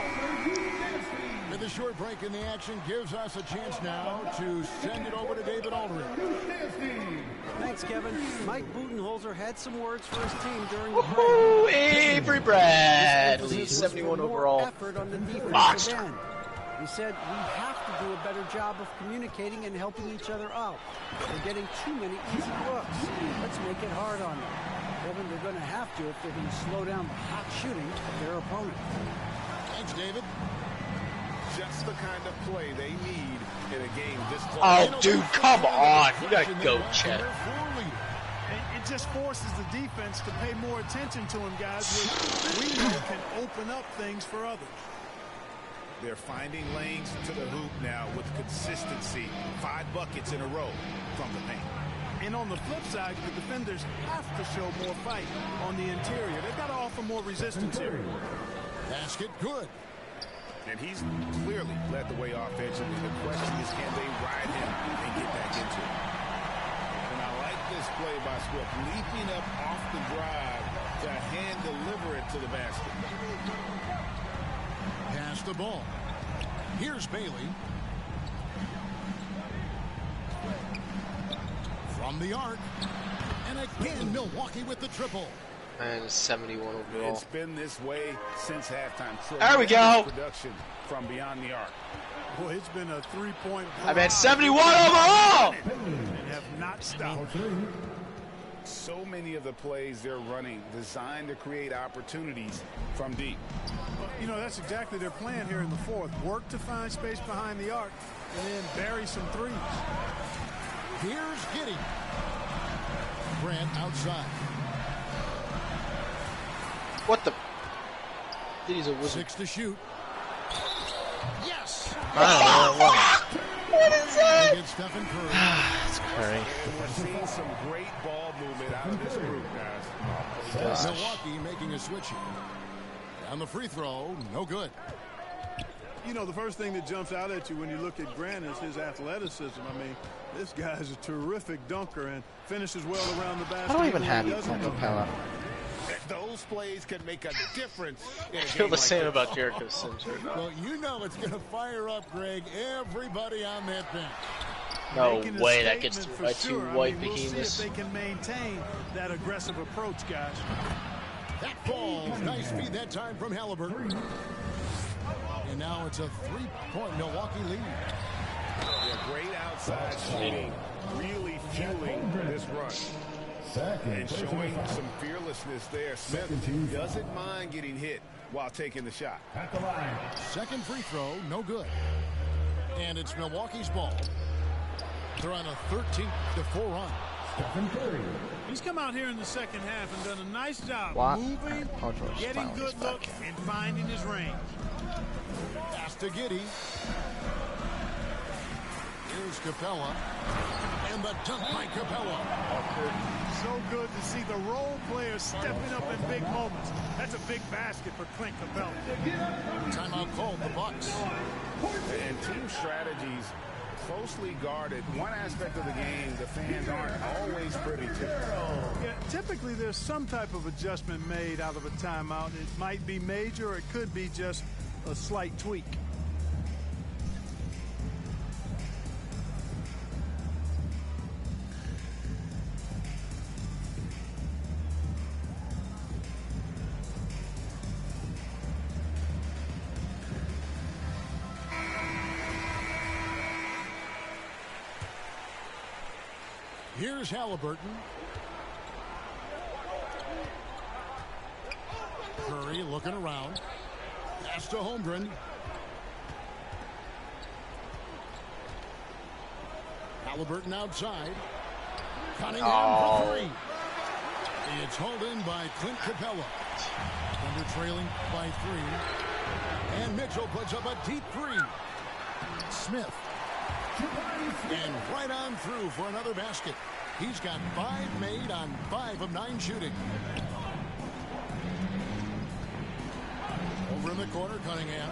S3: With a short break in the action gives us a chance now to send it over to David Aldridge.
S7: Thanks, Kevin. Mike Budenholzer had some words for his team during the break.
S2: Woohoo! Avery Bradley, 71 overall.
S7: Effort on the defensive
S2: Monster.
S7: end. He said we have to do a better job of communicating and helping each other out. They're getting too many easy looks. Let's make it hard on them. Kevin, they're going to have to if they're going to slow down the hot shooting of their opponent.
S3: Thanks, David.
S4: Just the kind of play they need in a game this close.
S2: Oh, dude, come on. You gotta go, Chel.
S6: It just forces the defense to pay more attention to him, guys, which we know can open up things for others.
S4: They're finding lanes to the hoop now with consistency. 5 buckets in a row from the paint.
S6: And on the flip side, the defenders have to show more fight on the interior. They've got to offer more resistance here.
S3: Basket good.
S4: And he's clearly led the way offensively. The question is, can they ride him and get back into it? And I like this play by Swift, leaping up off the drive to hand deliver it to the basket.
S3: Pass the ball. Here's Bailey. From the arc. And again, Milwaukee with the triple.
S2: And 71 overall.
S4: It's been this way since halftime.
S2: There we go.
S4: Production from beyond the arc.
S6: Boy, it's been a 3-point.
S2: I'm at 71 overall.
S6: And have not stopped.
S4: So many of the plays they're running designed to create opportunities from deep.
S6: Well, you know, that's exactly their plan here in the 4th. Work to find space behind the arc and then bury some threes.
S3: Here's Giddey. Grant outside.
S2: What the? He's a wizard.
S3: 6 to shoot. Yes!
S2: What is that?
S3: Against Stephen Curry.
S1: It's Curry.
S4: We're seeing some great ball movement out of this group, guys.
S3: Milwaukee making a switch here. And the free throw, no good.
S6: You know, the first thing that jumps out at you when you look at Grant is his athleticism. I mean, this guy's a terrific dunker and finishes well around the basket.
S1: I don't even have
S6: Doesn't
S1: Clint Capella.
S4: Those plays can make a difference in a
S2: I feel
S4: game
S2: the
S4: like
S2: same
S4: this.
S2: about Jericho Sims right now.
S3: Well, you know it's going to fire up, Greg, everybody on that bench.
S2: No
S6: making a
S2: way that gets
S6: statement
S2: through by
S6: for
S2: 2
S6: sure.
S2: white
S6: I mean, we'll see
S2: behemoths.
S6: if they can maintain that aggressive approach, guys.
S3: That falls. Nice feed that time from Halliburton. And now it's a 3-point Milwaukee lead.
S4: Yeah, great outside shooting, really fueling this run. And showing some fearlessness there. Smith doesn't mind getting hit while taking the shot.
S8: At the line.
S3: Second free throw, no good. And it's Milwaukee's ball. They're on a 13-4 run.
S8: Stephen Curry.
S6: He's come out here in the second half and done a nice job
S1: What?
S6: moving,
S1: Paul George
S6: getting
S1: finally
S6: good
S1: is back
S6: looks,
S1: in.
S6: and finding his range.
S3: Pass to Giddey. Here's Capella. And the dunk by Capella.
S6: So good to see the role players stepping up in big moments. That's a big basket for Clint Capella.
S3: Timeout called the Bucks.
S4: And team strategies closely guarded. One aspect of the game the fans aren't always privy to.
S6: Yeah, typically there's some type of adjustment made out of a timeout. It might be major or it could be just a slight tweak.
S3: Here's Halliburton. Curry looking around. Pass to Holmgren. Halliburton outside. Cunningham for three. It's hauled in by Clint Capella. Thunder trailing by 3. And Mitchell puts up a deep 3. Smith. And right on through for another basket. He's got 5 made on 5 of 9 shooting. Over in the corner, Cunningham.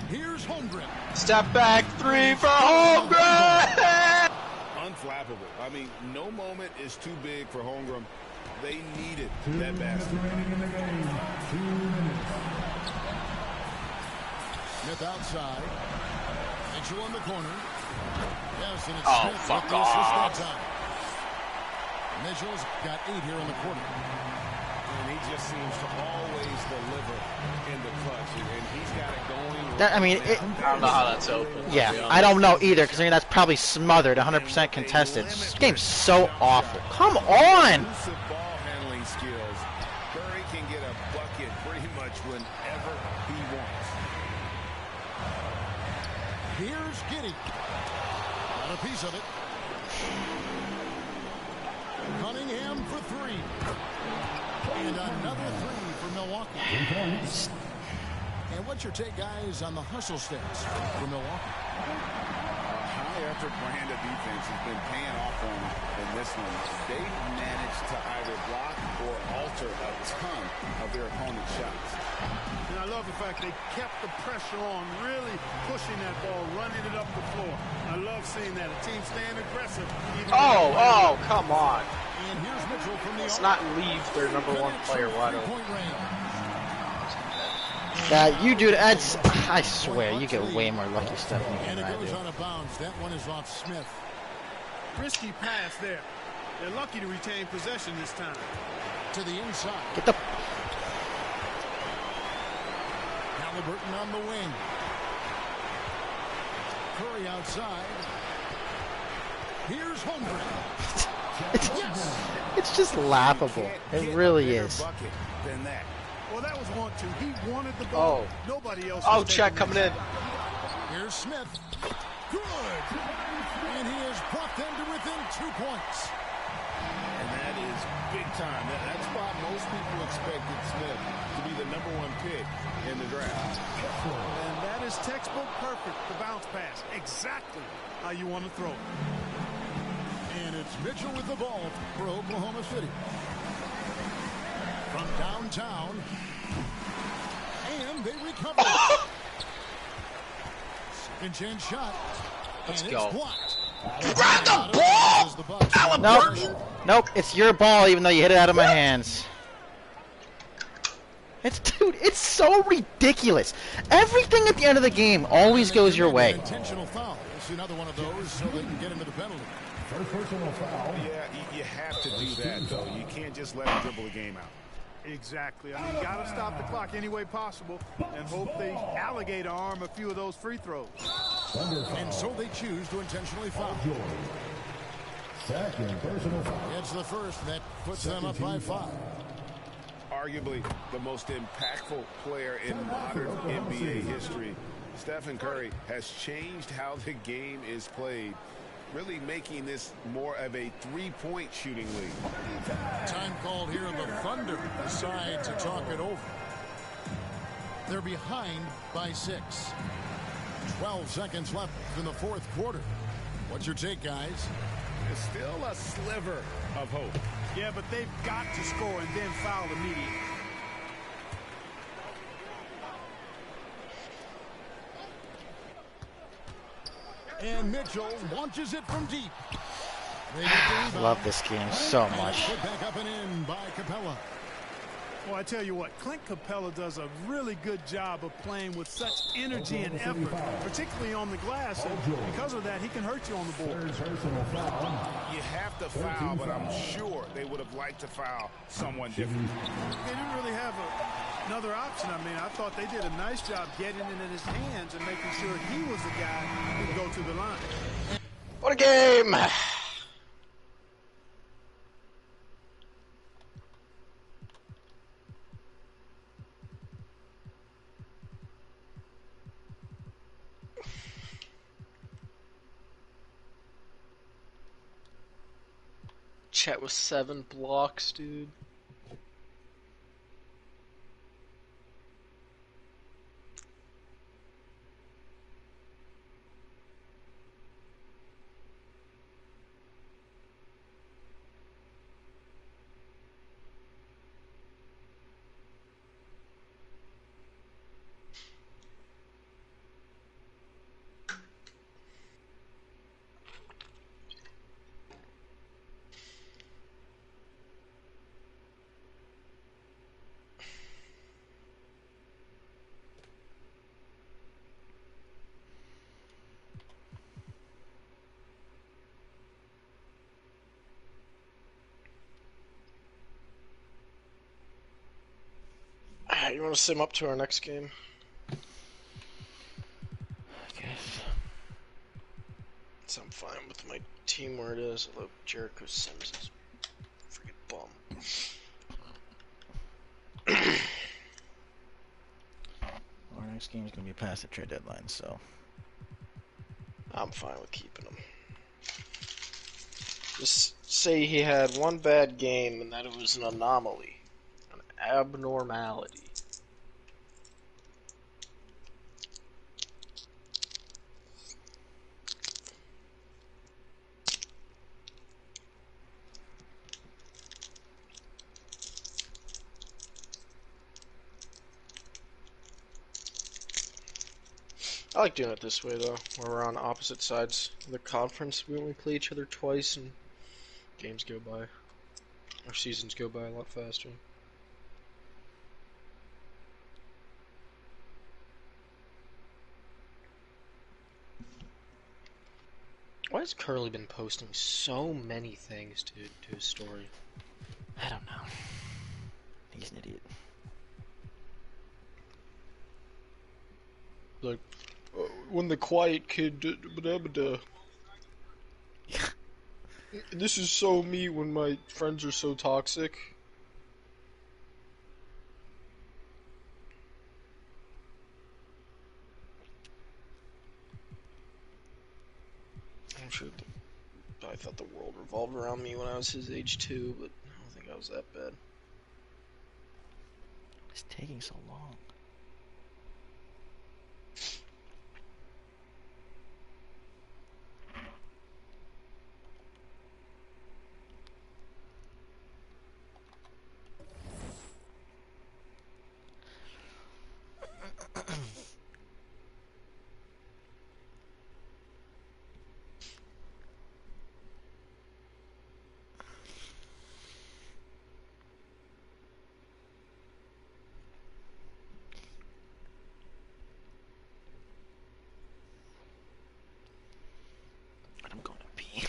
S3: Here's Holmgren.
S2: Step back 3 for Holmgren!
S4: Unflappable. I mean, no moment is too big for Holmgren. They needed that basket.
S3: Smith outside. Mitchell in the corner. Yes, and it's
S2: Oh,
S3: Smith
S2: fuck
S3: with the assist that
S2: off.
S3: time. Mitchell's got 8 here in the quarter.
S4: And he just seems to always deliver in the clutch. And he's got it going.
S1: I mean,
S2: I don't know how that's open.
S1: yeah, I don't know either, because I mean, that's probably smothered, 100% contested. This game's so awful. Come on!
S4: Elusive ball handling skills. Curry can get a bucket pretty much whenever he wants.
S3: Here's Giddey. Got a piece of it. Cunningham for 3. And another 3 for Milwaukee. And what's your take, guys, on the hustle stats for Milwaukee?
S4: High effort brand of defense has been paying off for them in this one. They've managed to either block or alter a ton of their opponent's shots.
S6: And I love the fact they kept the pressure on, really pushing that ball, running it up the floor. I love seeing that. A team staying aggressive.
S2: Oh, come on.
S3: And here's Mitchell from the
S2: Let's not leave their number 1 player wide open.
S1: You do that. I swear, you get way more lucky stuff
S3: And
S1: than
S3: it
S1: I
S3: goes
S1: do.
S3: out of bounds. That one is off Smith.
S6: Risky pass there. They're lucky to retain possession this time.
S3: To the inside.
S1: Get the.
S3: Halliburton on the wing. Curry outside. Here's Holmgren.
S1: It's just laughable. It really is.
S4: Bucket than that.
S6: Well, that was 1-2. He wanted the ball.
S2: Oh.
S6: Nobody else.
S2: Oh,
S6: was
S2: check
S6: taking
S2: coming in.
S3: Here's Smith. Good. And he has brought them to within 2 points.
S4: And that is big time. That spot, most people expected Smith to be the number 1 pick in the draft.
S6: And that is textbook perfect. The bounce pass. Exactly how you want to throw it.
S3: And it's Mitchell with the ball for Oklahoma City. From downtown. And they recover. Second chance shot.
S2: Let's
S3: and
S2: go.
S3: It's blocked.
S2: Grab the ball!
S1: Nope. Nope. It's your ball, even though you hit it out of my hands. Dude, it's so ridiculous. Everything at the end of the game always goes your way.
S3: Intentional foul. It's another one of those so they can get into the penalty.
S8: First personal foul.
S4: Yeah, you have to do that, though. You can't just let him dribble the game out.
S6: Exactly. I mean, you got to stop the clock any way possible and hope they alligator arm a few of those free throws.
S3: And so they choose to intentionally foul.
S8: Second personal foul.
S3: It's the first that puts them up by 5.
S4: Arguably the most impactful player in modern NBA history, Stephen Curry has changed how the game is played, really making this more of a three-point shooting league.
S3: Time called here, and the Thunder decide to talk it over. They're behind by 6. 12 seconds left in the 4th quarter. What's your take, guys?
S4: There's still a sliver of hope.
S6: Yeah, but they've got to score and then foul immediately.
S3: And Mitchell launches it from deep.
S1: Love this game so much.
S3: Put back up and in by Capella.
S6: Well, I tell you what, Clint Capella does a really good job of playing with such energy and effort, particularly on the glass. And because of that, he can hurt you on the board.
S4: You have to foul, but I'm sure they would have liked to foul someone different.
S6: They didn't really have another option. I mean, I thought they did a nice job getting it in his hands and making sure he was the guy who could go to the line.
S2: What a game! Chet with 7 blocks, dude. You want to sim up to our next game?
S1: I guess.
S2: So I'm fine with my team where it is, although Jericho Sims is freaking bum.
S1: Our next game is going to be past the trade deadline, so.
S2: I'm fine with keeping him. Just say he had one bad game and that it was an anomaly. An abnormality. I like doing it this way, though, where we're on opposite sides of the conference. We only play each other twice, and games go by. Our seasons go by a lot faster. Why has Curly been posting so many things to his story?
S1: I don't know. He's an idiot.
S2: Like, when the quiet kid This is so me when my friends are so toxic. I'm sure I thought the world revolved around me when I was his age too, but I don't think I was that bad.
S1: It's taking so long. I'm going to pee.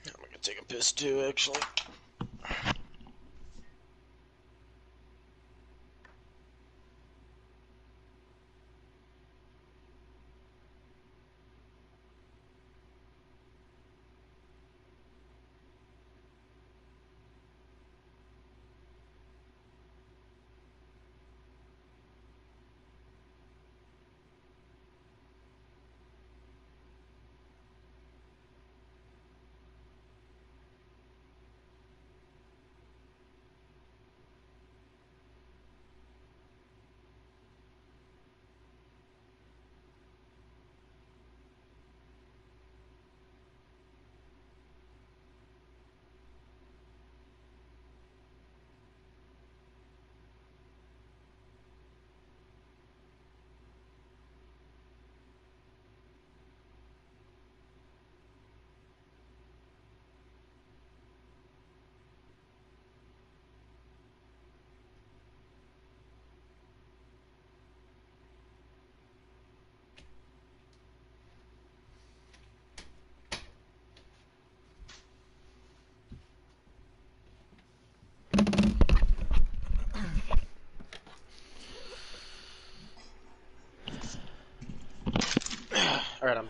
S2: I'm gonna take a piss too, actually.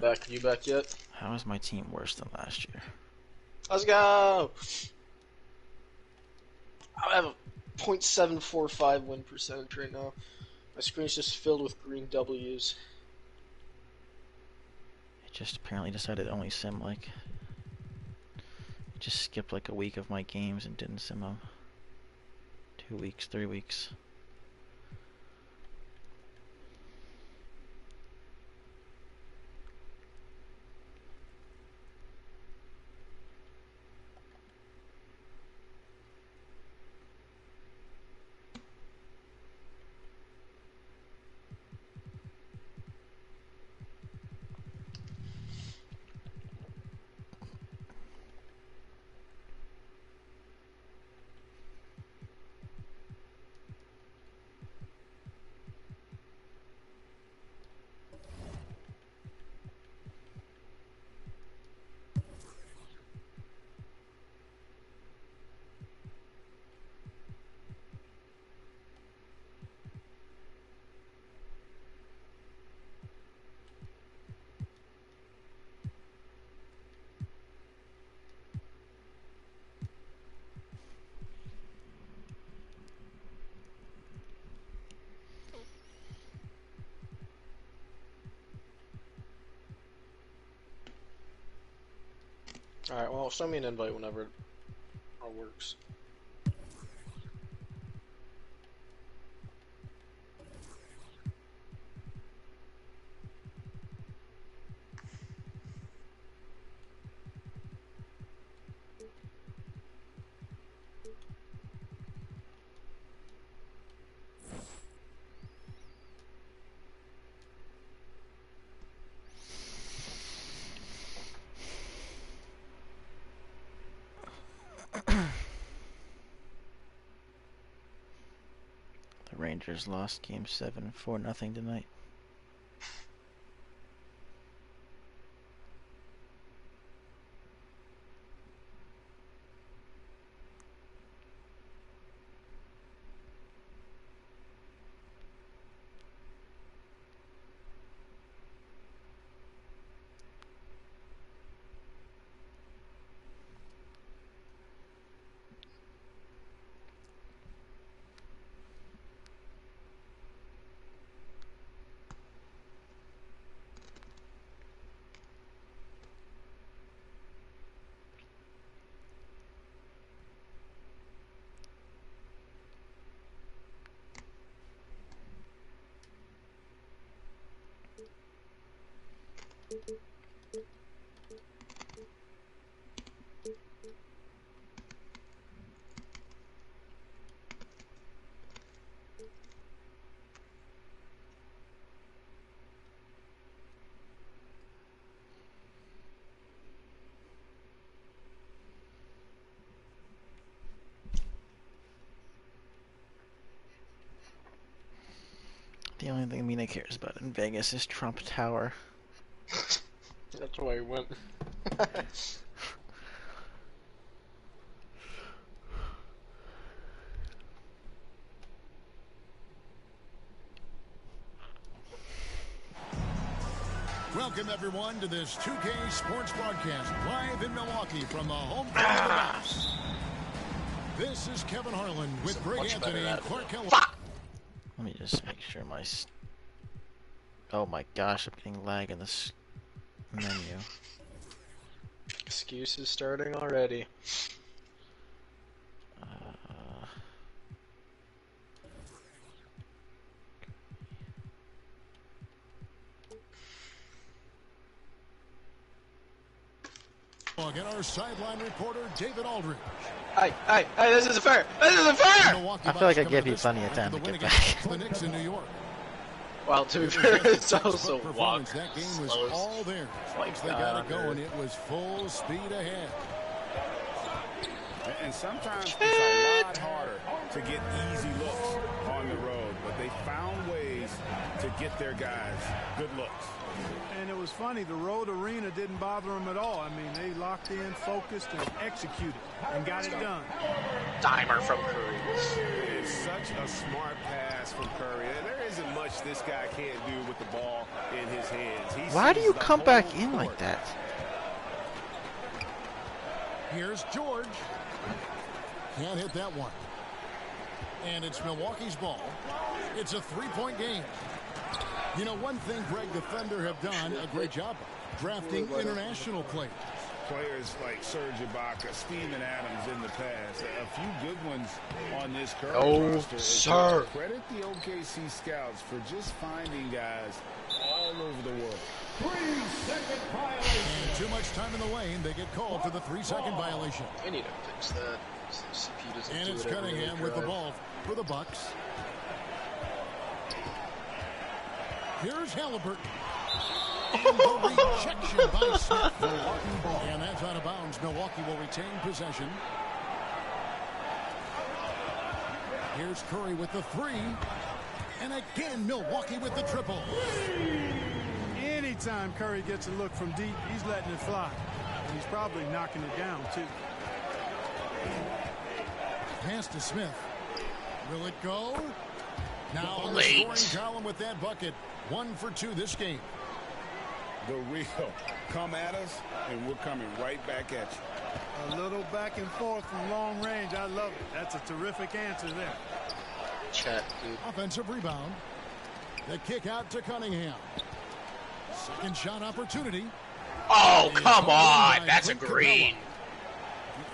S2: back. You back yet?
S1: How is my team worse than last year?
S2: Let's go! I have a .745 win percentage right now. My screen's just filled with green W's.
S1: It just apparently decided to only sim like... It just skipped like a week of my games and didn't sim them. 2 weeks, 3 weeks.
S2: Alright, well, send me an invite whenever it all works.
S1: The Rangers lost Game 7, 4-0 tonight. The only thing Mina cares about in Vegas is Trump Tower.
S2: That's why he went.
S3: Welcome, everyone, to this 2K Sports broadcast live in Milwaukee from the home of the Bucks. This is Kevin Harlan with Greg Anthony and Clark Keller.
S1: Let me just make sure my... Oh my gosh, I'm getting lag in this menu.
S2: Excuses starting already.
S3: And our sideline reporter, David Aldridge.
S2: Hey, this isn't fair! This isn't fair!
S1: I feel like I gave you plenty of time to get back.
S3: The Knicks in New York.
S2: Well, to be fair, it's also
S3: walk. That game was all there. Once they got it going, it was full speed ahead.
S4: And sometimes it's a lot harder to get easy looks on the road, but they found ways to get their guys good looks.
S6: And it was funny, the road arena didn't bother them at all. I mean, they locked in, focused, and executed, and got it done.
S2: Dimer from Curry.
S5: It's such a smart pass from Curry. There isn't much this guy can't do with the ball in his hands.
S1: Why do you come back in like that?
S3: Here's George. Can't hit that one. And it's Milwaukee's ball. It's a three-point game. You know, one thing Greg the Thunder have done a great job of, drafting international players.
S4: Players like Serge Ibaka, Steven Adams in the past. A few good ones on this current roster.
S2: Sir.
S4: Credit the OKC scouts for just finding guys all over the world.
S8: 3-second violation.
S3: And too much time in the lane. They get called for the 3-second violation.
S2: We need to fix that. CP doesn't
S3: And
S2: do
S3: it's
S2: it every
S3: Cunningham
S2: other
S3: with the
S2: drive.
S3: ball for the Bucks. Here's Halliburton. And the rejection by Smith. And that's out of bounds. Milwaukee will retain possession. Here's Curry with the three. And again, Milwaukee with the triple.
S6: Anytime Curry gets a look from deep, he's letting it fly. And he's probably knocking it down, too.
S3: Pass to Smith. Will it go? Now on the
S2: Late.
S3: scoring column with that bucket. 1 for 2 this game.
S4: The real come at us, and we're coming right back at you.
S6: A little back and forth from long range. I love it. That's a terrific answer there.
S2: Chet, dude.
S3: Offensive rebound. The kick out to Cunningham. Second shot opportunity.
S2: Oh, come on. That's a green.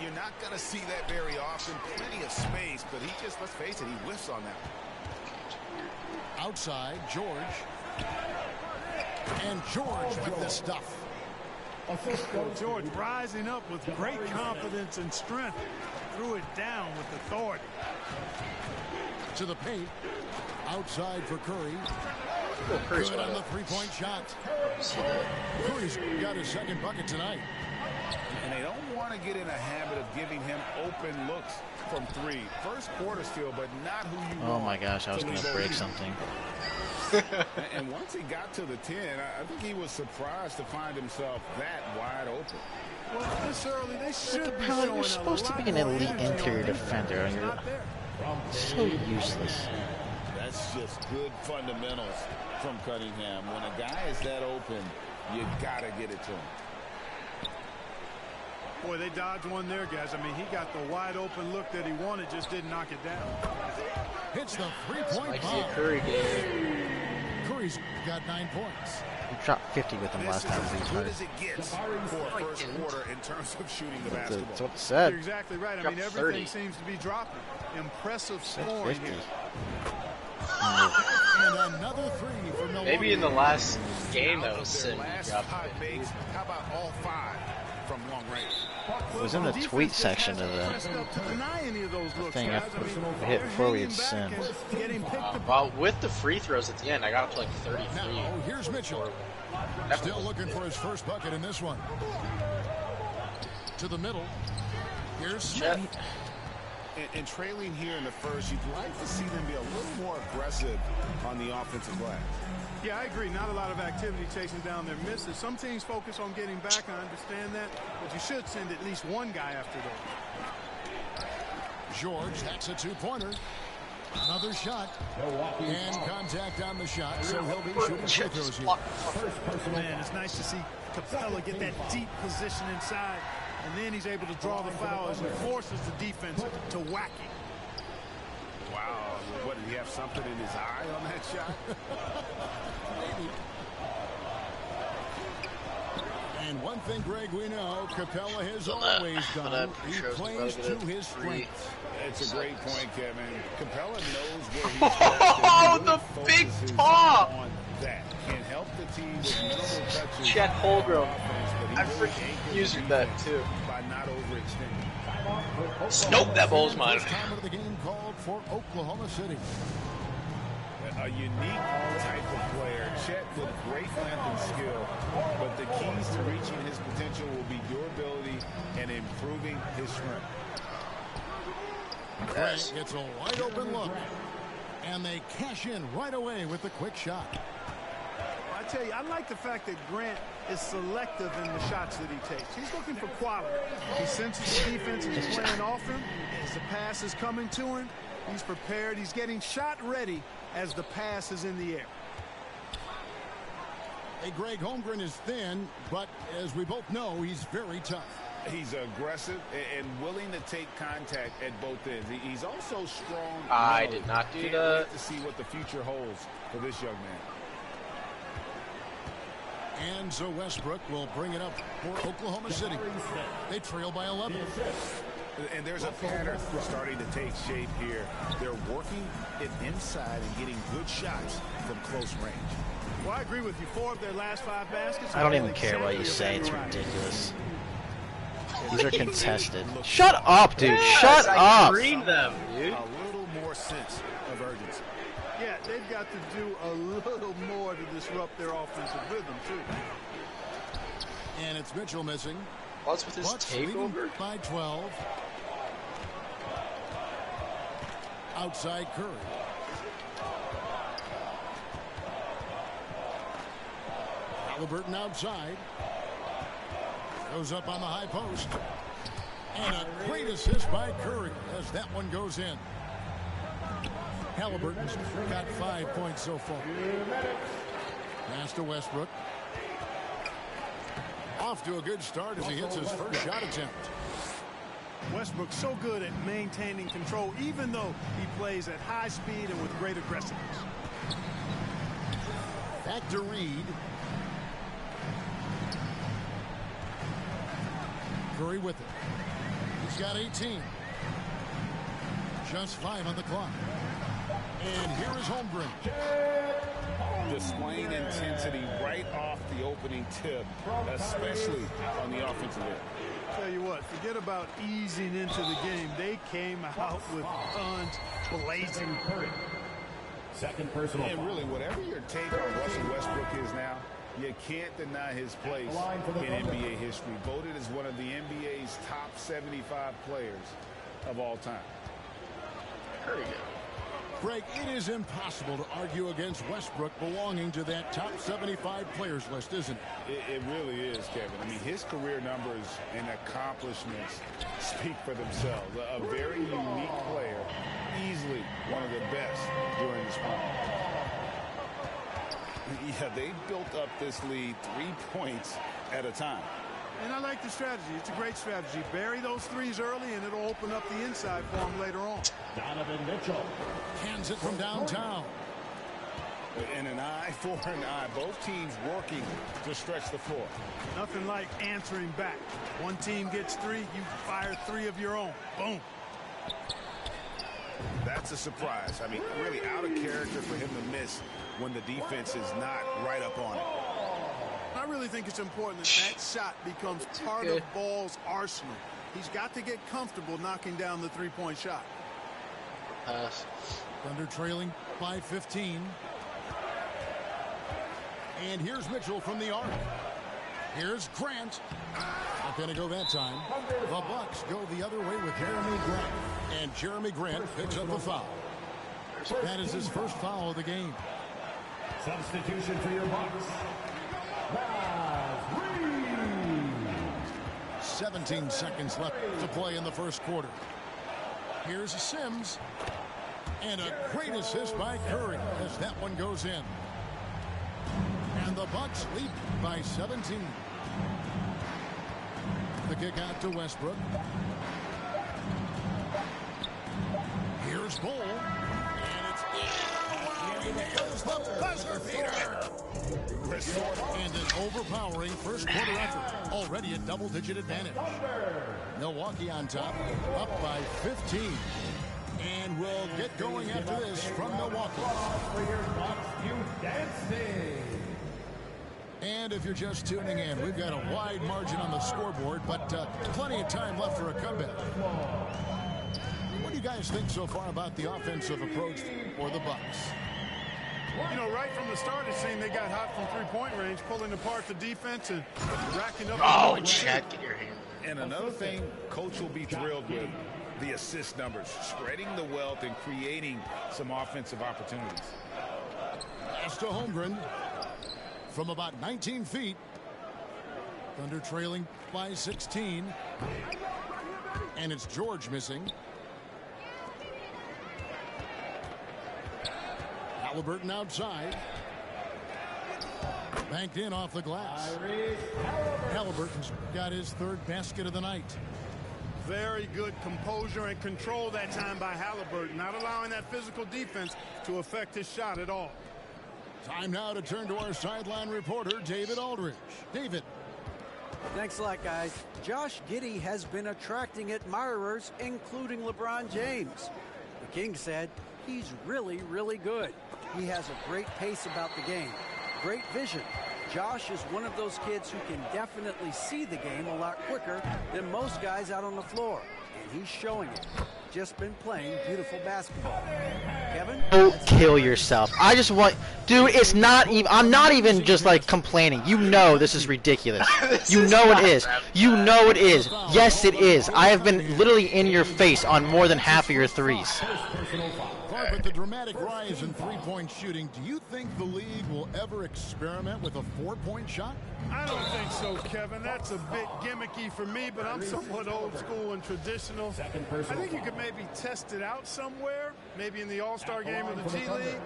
S5: You're not going to see that very often. Plenty of space, but he just, let's face it, he whiffs on that one.
S3: Outside, George. And George with the stuff.
S6: George rising up with great confidence and strength. Threw it down with authority.
S3: To the paint. Outside for Curry.
S2: Oh, Curry's
S3: Good
S2: got
S3: on the
S2: it.
S3: three-point shot. Curry's got his second bucket tonight.
S4: And they don't want to get in a habit of giving him open looks from three. First quarter still, but not who you want.
S1: Oh my gosh, I was going to break something.
S4: And once he got to the 10, I think he was surprised to find himself that wide open.
S6: Well, this early, they should be
S1: Capella,
S6: showing
S1: you're supposed to be an elite interior defender, and you're so useless.
S4: That's just good fundamentals from Cunningham. When a guy is that open, you got to get it to him.
S6: Boy, they dodged one there, guys. I mean, he got the wide open look that he wanted, just didn't knock it down.
S3: Hits the three-point
S2: Like
S3: bomb.
S2: the Curry game.
S3: Curry's got 9 points.
S1: We dropped 50 with him
S5: This
S1: last
S5: is
S1: time.
S5: as good as it gets for a first quarter in terms of shooting the
S1: That's
S5: basketball.
S1: what it said.
S6: You're exactly right. I
S2: Dropped
S6: mean, everything
S2: 30.
S6: seems to be dropping. Impressive
S1: Said
S6: scoring
S1: 50.
S6: here.
S3: And another three for Milwaukee.
S2: Maybe in the last game that
S5: Out
S2: was
S5: of
S2: sitting.
S5: their last
S2: dropped
S5: 5
S2: it.
S5: makes, how about all 5 from long range?
S1: It was in the tweet section of the thing I hit before we had sinned.
S2: Well, with the free throws at the end, I got up to like 33.
S3: Now, here's Mitchell. Still looking for his first bucket in this one. To the middle. Here's Smith.
S5: And trailing here in the first, you'd like to see them be a little more aggressive on the offensive glass.
S6: Yeah, I agree. Not a lot of activity chasing down their misses. Some teams focus on getting back. I understand that. But you should send at least one guy after those.
S3: George, that's a two-pointer. Another shot. And contact on the shot, so he'll be shooting free throws here.
S6: Man, it's nice to see Capella get that deep position inside. And then he's able to draw the foul as he forces the defense to whack him.
S5: Wow, what, did he have something in his eye on that shot?
S3: Maybe. And one thing, Greg, we know, Capella has always done. He plays to his strengths.
S4: It's a great point, Kevin. Capella knows where he's best.
S2: Oh, the big top!
S4: On that. Can help the team with minimal touches.
S2: Chet Holmgren.
S4: I
S2: I freaking used that too.
S4: By not overextending.
S2: Nope, that ball's mine.
S3: First time of the game called for Oklahoma City.
S4: A unique type of player. Chet with great length and skill. But the keys to reaching his potential will be durability and improving his strength.
S3: Craig gets a wide open look. And they cash in right away with the quick shot.
S6: I tell you, I like the fact that Grant is selective in the shots that he takes. He's looking for quality. He senses the defense is playing off him. As the pass is coming to him, he's prepared. He's getting shot ready as the pass is in the air.
S3: Hey, Greg, Holmgren is thin, but as we both know, he's very tough.
S4: He's aggressive and willing to take contact at both ends. He's also strong.
S2: I did not do
S4: Can't
S2: that.
S4: wait to see what the future holds for this young man.
S3: And so Westbrook will bring it up for Oklahoma City. They trail by 11.
S4: And there's a pattern starting to take shape here. They're working it inside and getting good shots from close range.
S6: Well, I agree with you. 4 of their last 5 baskets.
S1: I don't even care what you say. It's ridiculous. These are contested. Shut up, dude. Shut up.
S2: Screen them, dude.
S4: A little more sense of urgency.
S6: Yeah, they've got to do a little more to disrupt their offensive rhythm, too.
S3: And it's Mitchell missing.
S2: What's with his
S3: Bucks leading
S2: takeover?
S3: by 12. Outside Curry. Halliburton outside. Goes up on the high post. And a great assist by Curry as that one goes in. Halliburton's got 5 points so far. Pass to Westbrook. Off to a good start as he hits his first shot attempt.
S6: Westbrook's so good at maintaining control, even though he plays at high speed and with great aggressiveness.
S3: Back to Reed. Curry with it. He's got 18. Just 5 on the clock. And here is Holmgren.
S4: Displaying intensity right off the opening tip, especially on the offensive end.
S6: Tell you what, forget about easing into the game. They came out with guns blazing.
S8: Second personal.
S4: And really, whatever your take on Russell Westbrook is now, you can't deny his place in NBA history. Voted as one of the NBA's top 75 players of all time.
S2: There you go.
S3: Greg, it is impossible to argue against Westbrook belonging to that top 75 players list, isn't it?
S4: It really is, Kevin. I mean, his career numbers and accomplishments speak for themselves. A very unique player, easily one of the best during his prime. Yeah, they built up this lead 3 points at a time.
S6: And I like the strategy. It's a great strategy. Bury those threes early, and it'll open up the inside for him later on.
S8: Donovan Mitchell.
S3: Cans it from downtown.
S4: And an eye for an eye. Both teams working to stretch the floor.
S6: Nothing like answering back. One team gets 3, you fire 3 of your own. Boom.
S4: That's a surprise. I mean, really out of character for him to miss when the defense is not right up on it.
S6: I really think it's important that that shot becomes part of Ball's arsenal. He's got to get comfortable knocking down the three-point shot.
S2: Pass.
S3: Thunder trailing by 15. And here's Mitchell from the arc. Here's Grant. Not going to go that time. The Bucks go the other way with Jeremy Grant. And Jeremy Grant picks up the foul. That is his first foul of the game.
S8: Substitution for your Bucks.
S3: 17 seconds left to play in the first quarter. Here's Sims. And a great assist by Curry as that one goes in. And the Bucks lead by 17. The kick out to Westbrook. Here's Bull. And it's in. He nails the buzzer beater. And an overpowering first quarter effort. Already a double-digit advantage. Milwaukee on top, up by 15. And we'll get going after this from Milwaukee. And if you're just tuning in, we've got a wide margin on the scoreboard, but plenty of time left for a comeback. What do you guys think so far about the offensive approach for the Bucks?
S6: You know, right from the start, it seemed they got hot from three-point range, pulling apart the defense and racking up.
S2: Oh, Chet, get your hand.
S4: And another thing Coach will be thrilled with the assist numbers, spreading the wealth and creating some offensive opportunities.
S3: Pass to Holmgren from about 19 feet. Thunder trailing by 16. And it's George missing. Halliburton outside. Banked in off the glass. Halliburton's got his third basket of the night.
S6: Very good composure and control that time by Halliburton, not allowing that physical defense to affect his shot at all.
S3: Time now to turn to our sideline reporter, David Aldridge. David.
S7: Thanks a lot, guys. Josh Giddey has been attracting admirers, including LeBron James. The King said he's really, really good. He has a great pace about the game, great vision. Josh is one of those kids who can definitely see the game a lot quicker than most guys out on the floor, and he's showing it. Just been playing beautiful basketball. Kevin?
S1: Don't kill yourself. I just want, dude, it's not even, I'm not even just like complaining. You know this is ridiculous. You know it is. You know it is. Yes, it is. I have been literally in your face on more than half of your threes.
S3: With the dramatic rise in three-point shooting, do you think the league will ever experiment with a four-point shot?
S6: I don't think so, Kevin. That's a bit gimmicky for me, but I'm somewhat old school and traditional. I think you could maybe test it out somewhere, maybe in the All-Star game or the G League.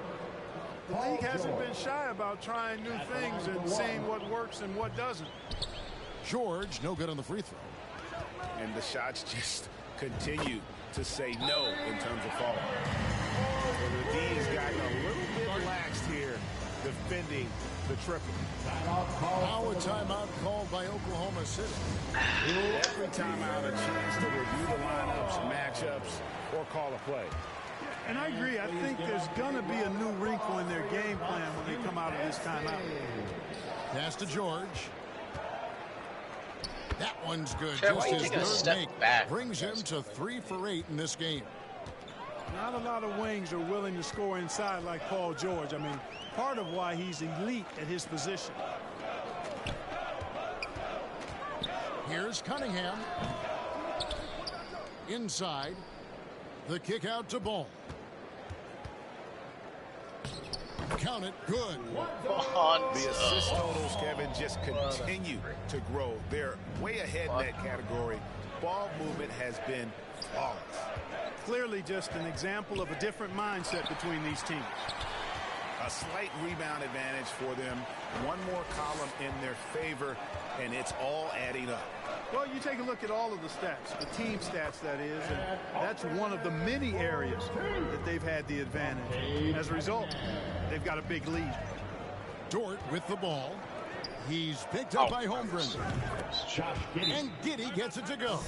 S6: The league hasn't been shy about trying new things and seeing what works and what doesn't.
S3: George, no good on the free throw.
S4: And the shots just continue to say no in terms of falling. So the D has gotten a little bit laxed here defending the triple.
S3: Now a timeout called by Oklahoma City.
S4: Every timeout a chance to review the lineups, matchups, or call a play.
S6: And I agree. I think there's going to be a new wrinkle in their game plan when they come out of this timeout.
S3: Pass to George. That one's good.
S2: Chel,
S3: Just
S2: why you
S3: his
S2: take a
S3: third
S2: step
S3: make
S2: back?
S3: brings him to 3 for 8 in this game.
S6: Not a lot of wings are willing to score inside like Paul George. I mean, part of why he's elite at his position.
S3: Here's Cunningham. Inside. The kick out to Ball. Count it. Good.
S4: The assist totals, Kevin, just continue to grow. They're way ahead in that category. Ball movement has been flawless.
S6: Clearly just an example of a different mindset between these teams.
S4: A slight rebound advantage for them. One more column in their favor, and it's all adding up.
S6: Well, you take a look at all of the stats, the team stats, that is, and that's one of the many areas that they've had the advantage. As a result, they've got a big lead.
S3: Dort with the ball. He's picked up by Holmgren. And Giddey gets it to go.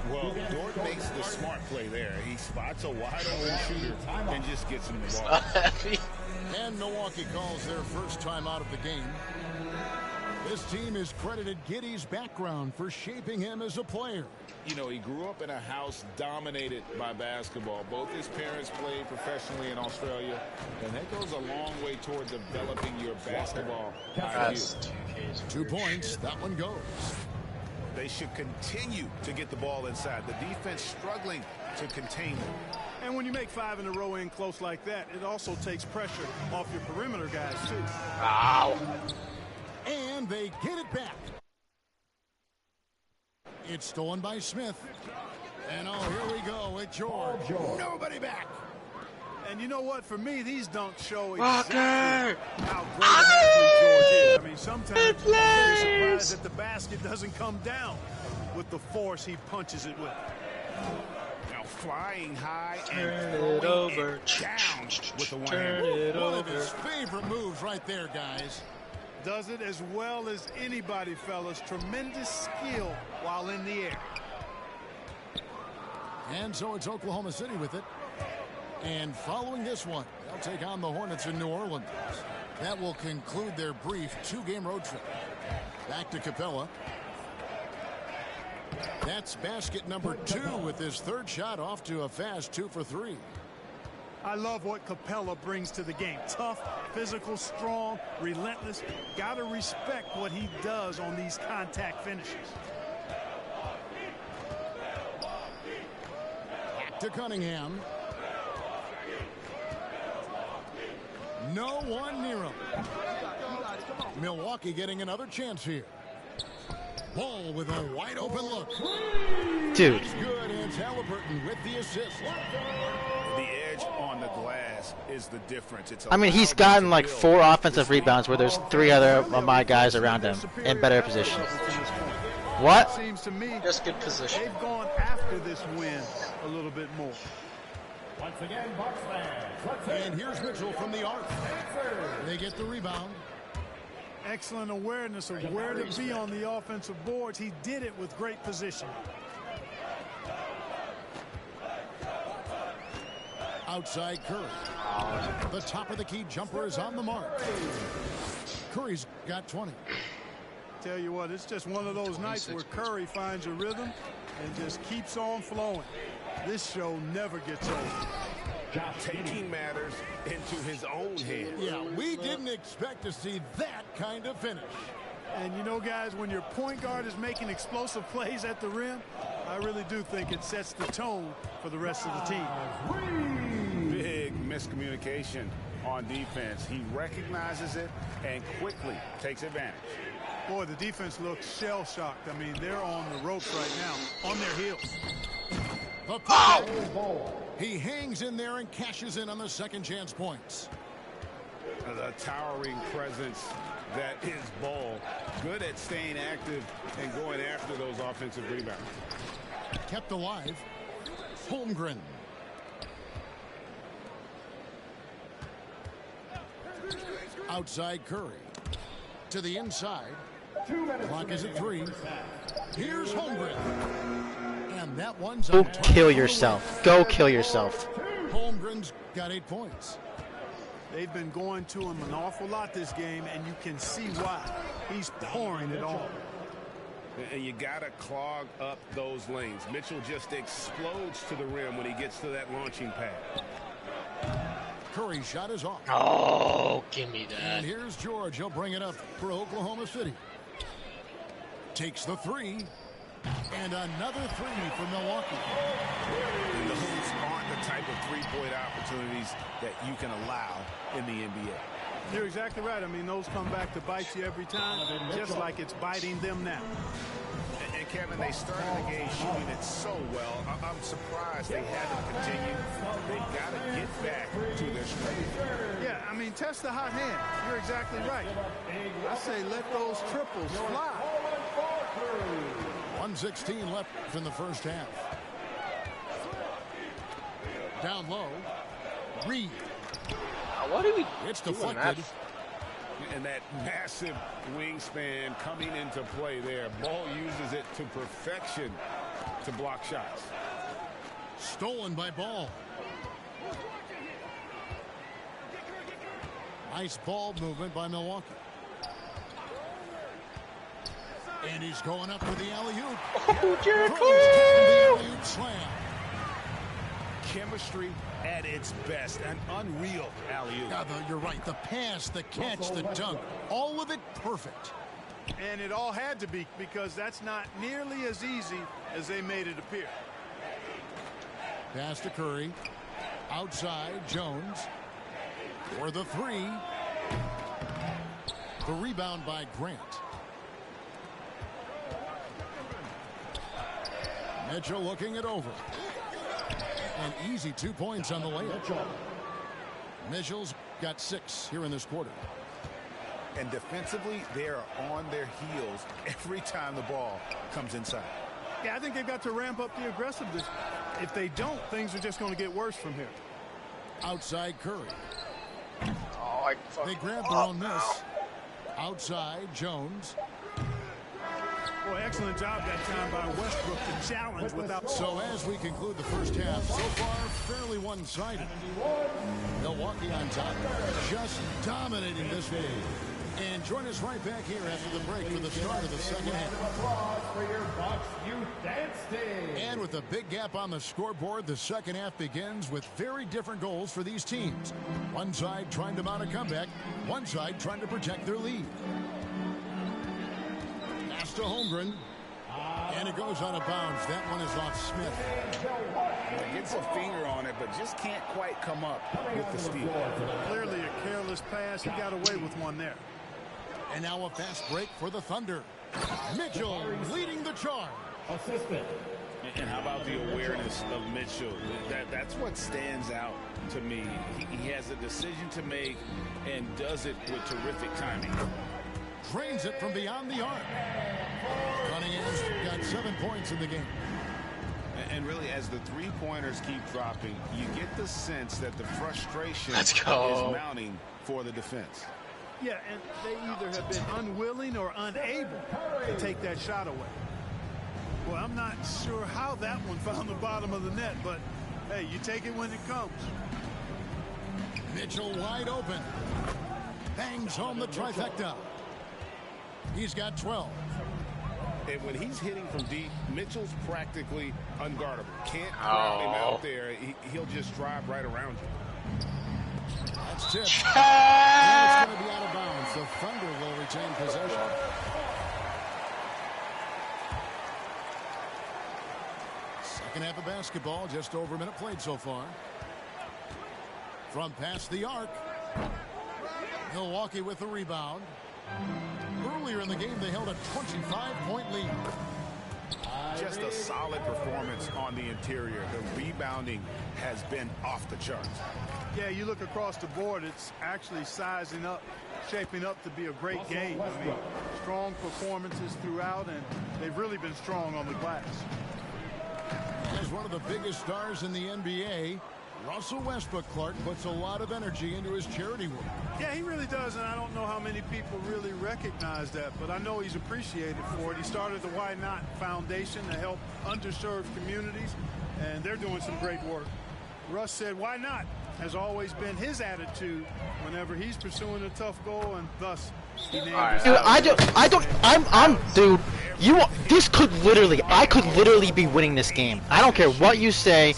S4: Well, Dort makes the smart play there. He spots a wide open shooter and just gets him the ball.
S3: And Milwaukee calls their first time out of the game. This team has credited Giddey's background for shaping him as a player.
S4: You know, he grew up in a house dominated by basketball. Both his parents played professionally in Australia, and that goes a long way toward developing your basketball IQ.
S3: 2 points. That one goes.
S4: They should continue to get the ball inside. The defense struggling to contain them.
S6: And when you make 5 in a row in close like that, it also takes pressure off your perimeter guys, too.
S2: Ow.
S3: And they get it back. It's stolen by Smith. And oh, here we go with George. Nobody back.
S6: And you know what? For me, these dunks show exactly how great an athlete George is. I mean, sometimes you're surprised that the basket doesn't come down with the force he punches it with.
S4: Now flying high
S2: Turn
S4: and
S2: it over.
S4: it down with the one
S2: Turn
S4: hand.
S2: it
S3: One of
S2: over.
S3: his favorite moves right there, guys.
S6: Does it as well as anybody, fellas. Tremendous skill while in the air.
S3: And so it's Oklahoma City with it. And following this one, they'll take on the Hornets in New Orleans. That will conclude their brief 2-game road trip. Back to Capella. That's basket number 2 with his third shot off to a fast 2 for 3.
S6: I love what Capella brings to the game. Tough, physical, strong, relentless. Got to respect what he does on these contact finishes.
S3: to Cunningham. No one near him. Milwaukee getting another chance here. Ball with a wide open look.
S1: Dude.
S3: Good, and Halliburton with the assist.
S4: The edge on the glass is the difference.
S1: I mean, he's gotten like 4 offensive rebounds where there's 3 other of my guys around him in better position. What?
S6: Seems to me
S2: Just good position.
S6: they've gone after this win a little bit more.
S8: Once again, Bucks fans.
S3: And here's Mitchell from the arc. They get the rebound.
S6: Excellent awareness of where to be on the offensive boards. He did it with great position.
S3: Outside Curry. The top of the key jumper is on the mark. Curry's got 20.
S6: Tell you what, it's just one of those nights where Curry finds a rhythm and just keeps on flowing. This show never gets old.
S4: Taking matters into his own hands.
S3: Yeah, we didn't expect to see that kind of finish.
S6: And you know, guys, when your point guard is making explosive plays at the rim, I really do think it sets the tone for the rest of the team.
S4: Big miscommunication on defense. He recognizes it and quickly takes advantage.
S6: Boy, the defense looks shell-shocked. I mean, they're on the ropes right now, on their heels.
S3: He hangs in there and cashes in on the second chance points.
S4: The towering presence that is Ball. Good at staying active and going after those offensive rebounds.
S3: Kept alive. Holmgren. Outside Curry. To the inside. Clock is at 3. Here's Holmgren. And that one's
S1: Go
S3: on target.
S1: kill yourself. Go kill yourself.
S3: Holmgren's got 8 points.
S6: They've been going to him an awful lot this game, and you can see why. He's pouring it on.
S4: And you got to clog up those lanes. Mitchell just explodes to the rim when he gets to that launching pad.
S3: Curry's shot is off.
S2: Oh, give me that.
S3: And here's George. He'll bring it up for Oklahoma City. Takes the 3. And another 3 for Milwaukee.
S4: And those aren't the type of three-point opportunities that you can allow in the NBA.
S6: You're exactly right. I mean, those come back to bite you every time, just like it's biting them now.
S4: And Kevin, they started the game shooting it so well. I'm surprised they haven't continued. They've got to get back to their strength.
S6: Yeah, I mean, test the hot hand. You're exactly right. I say let those triples fly.
S3: 1:16 left in the first half. Down low. Reed.
S2: What are we
S3: It's
S2: doing
S3: deflected.
S4: And that massive wingspan coming into play there. Ball uses it to perfection to block shots.
S3: Stolen by Ball. Nice ball movement by Milwaukee. And he's going up for the alley-oop.
S2: Oh, Jericho!
S3: The alley-oop slam.
S4: Chemistry at its best. An unreal alley-oop.
S3: Yeah, you're right. The pass, the catch, the dunk. All of it perfect.
S6: And it all had to be, because that's not nearly as easy as they made it appear.
S3: Pass to Curry. Outside, Jones. For the 3. The rebound by Grant. Mitchell looking it over. An easy 2 points on the layup. Mitchell's got 6 here in this quarter.
S4: And defensively, they are on their heels every time the ball comes inside.
S6: Yeah, I think they've got to ramp up the aggressiveness. If they don't, things are just going to get worse from here.
S3: Outside Curry.
S2: Oh,
S3: They grab their own miss. Outside Jones.
S6: Boy, excellent job that time by Westbrook to challenge without.
S3: So as we conclude the first half, so far fairly one-sided. Milwaukee on top, just dominating this game. And join us right back here after the break for the start of the second half.
S8: For your Bucks Youth Dance Team.
S3: And with a big gap on the scoreboard, the second half begins with very different goals for these teams. One side trying to mount a comeback, one side trying to protect their lead. Pass to Holmgren. And it goes out of bounds. That one is off Smith.
S4: Gets a finger on it, but just can't quite come up with the steal.
S6: Clearly a careless pass. He got away with one there.
S3: And now a fast break for the Thunder. Mitchell leading the charge.
S8: Assistant.
S4: And how about the awareness of Mitchell? That's what stands out to me. He has a decision to make and does it with terrific timing.
S3: Drains it from beyond the arc. Cunningham's got 7 points in the game.
S4: And really, as the three-pointers keep dropping, you get the sense that the frustration
S2: Let's go.
S4: is mounting for the defense.
S6: Yeah, and they either have been unwilling or unable to take that shot away. Well, I'm not sure how that one found the bottom of the net, but hey, you take it when it comes.
S3: Mitchell wide open. Bangs home the trifecta. He's got 12.
S4: And when he's hitting from deep, Mitchell's practically unguardable. Can't crowd him out there. He'll just drive right around you.
S3: That's tipped. And it's going to be out of bounds. The Thunder will retain possession. Second half of basketball, just over a minute played so far. From past the arc. Milwaukee with the rebound. Earlier in the game, they held a 25-point lead.
S4: Just a solid performance on the interior. The rebounding has been off the charts.
S6: Yeah, you look across the board, it's actually sizing up, shaping up to be a great game. I mean, strong performances throughout, and they've really been strong on the glass.
S3: As one of the biggest stars in the NBA, Russell Westbrook, Clark, puts a lot of energy into his charity work.
S6: Yeah, he really does, and I don't know how many people really recognize that, but I know he's appreciated for it. He started the Why Not Foundation to help underserved communities, and they're doing some great work. Russ said, why not? Has always been his attitude whenever he's pursuing a tough goal, and thus he named
S1: dude, I could literally be winning this game. I don't care what you say.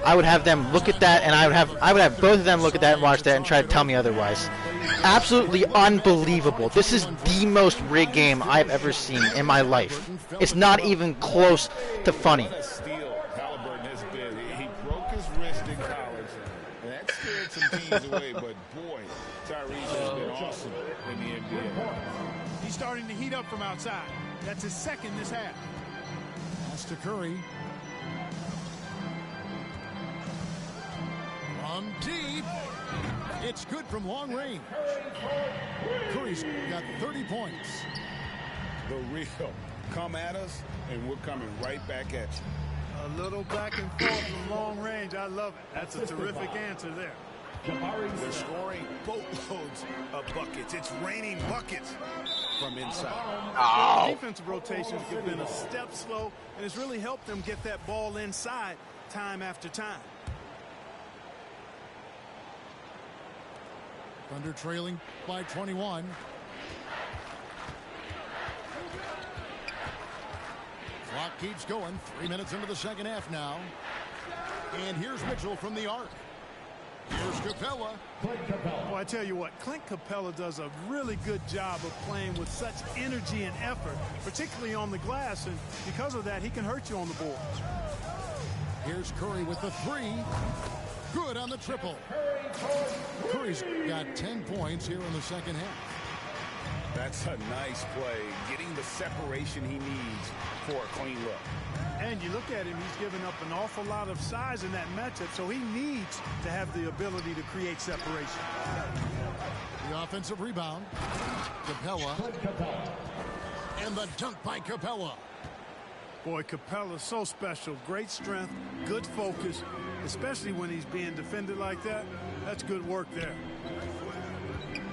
S1: I would have them look at that, and I would have both of them look at that and watch that and try to tell me otherwise. Absolutely unbelievable. This is the most rigged game I've ever seen in my life. It's not even close to funny.
S4: What a steal Halliburton has been. He broke his wrist in college, and that scared some teams away, but boy, Tyrese has been awesome in the NBA.
S6: He's starting to heat up from outside. That's his second this half.
S3: Pass to Curry. From deep. It's good from long range. Curry's got 30 points.
S4: The real. Come at us, and we're coming right back at you.
S6: A little back and forth from long range. I love it. That's a terrific answer there.
S4: They're scoring boatloads of buckets. It's raining buckets from inside.
S6: Defensive rotations have been a step slow, and it's really helped them get that ball inside time after time.
S3: Thunder trailing by 21. Clock keeps going. 3 minutes into the second half now. And here's Mitchell from the arc. Here's Capella.
S6: Well, I tell you what, Clint Capella does a really good job of playing with such energy and effort, particularly on the glass, and because of that, he can hurt you on the boards.
S3: Here's Curry with the three. Good on the triple. Curry's got 10 points here in the second half.
S4: That's a nice play, getting the separation he needs for a clean look.
S6: And you look at him, he's given up an awful lot of size in that matchup, so he needs to have the ability to create separation.
S3: The offensive rebound. Capella. And the dunk by Capella.
S6: Boy, Capella's so special. Great strength, good focus, especially when he's being defended like that. That's good work there.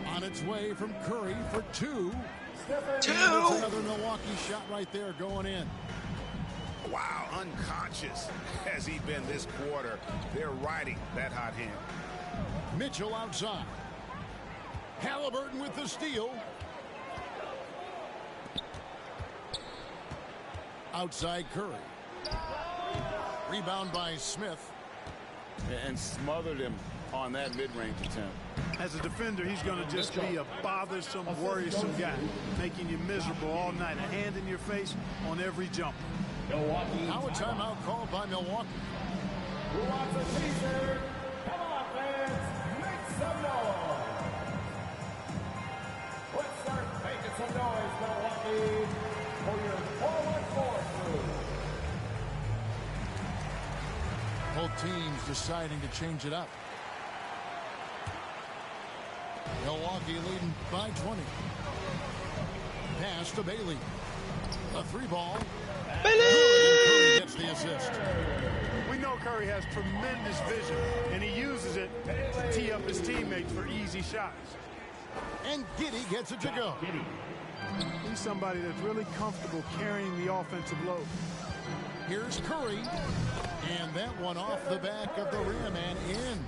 S3: On its way from Curry for two.
S1: Two.
S3: That's another Milwaukee shot right there going in.
S4: Wow, unconscious has he been this quarter. They're riding that hot hand.
S3: Mitchell outside. Halliburton with the steal. Outside Curry. Rebound by Smith.
S4: And smothered him on that mid-range attempt.
S6: As a defender, he's going to just be a bothersome, worrisome guy, making you miserable all night. A hand in your face on every jump.
S3: Now a timeout called by Milwaukee.
S8: Who wants a t-shirt? Come on, fans. Make some noise. Let's start making some noise, Milwaukee, for your 4-1-4 crew.
S3: Both teams deciding to change it up. Milwaukee leading by 20. Pass to Bailey. A 3-ball. Curry gets the assist.
S6: We know Curry has tremendous vision, and he uses it to tee up his teammates for easy shots.
S3: And Giddey gets it to go.
S6: He's somebody that's really comfortable carrying the offensive load.
S3: Here's Curry. And that one off the back of the rim and in.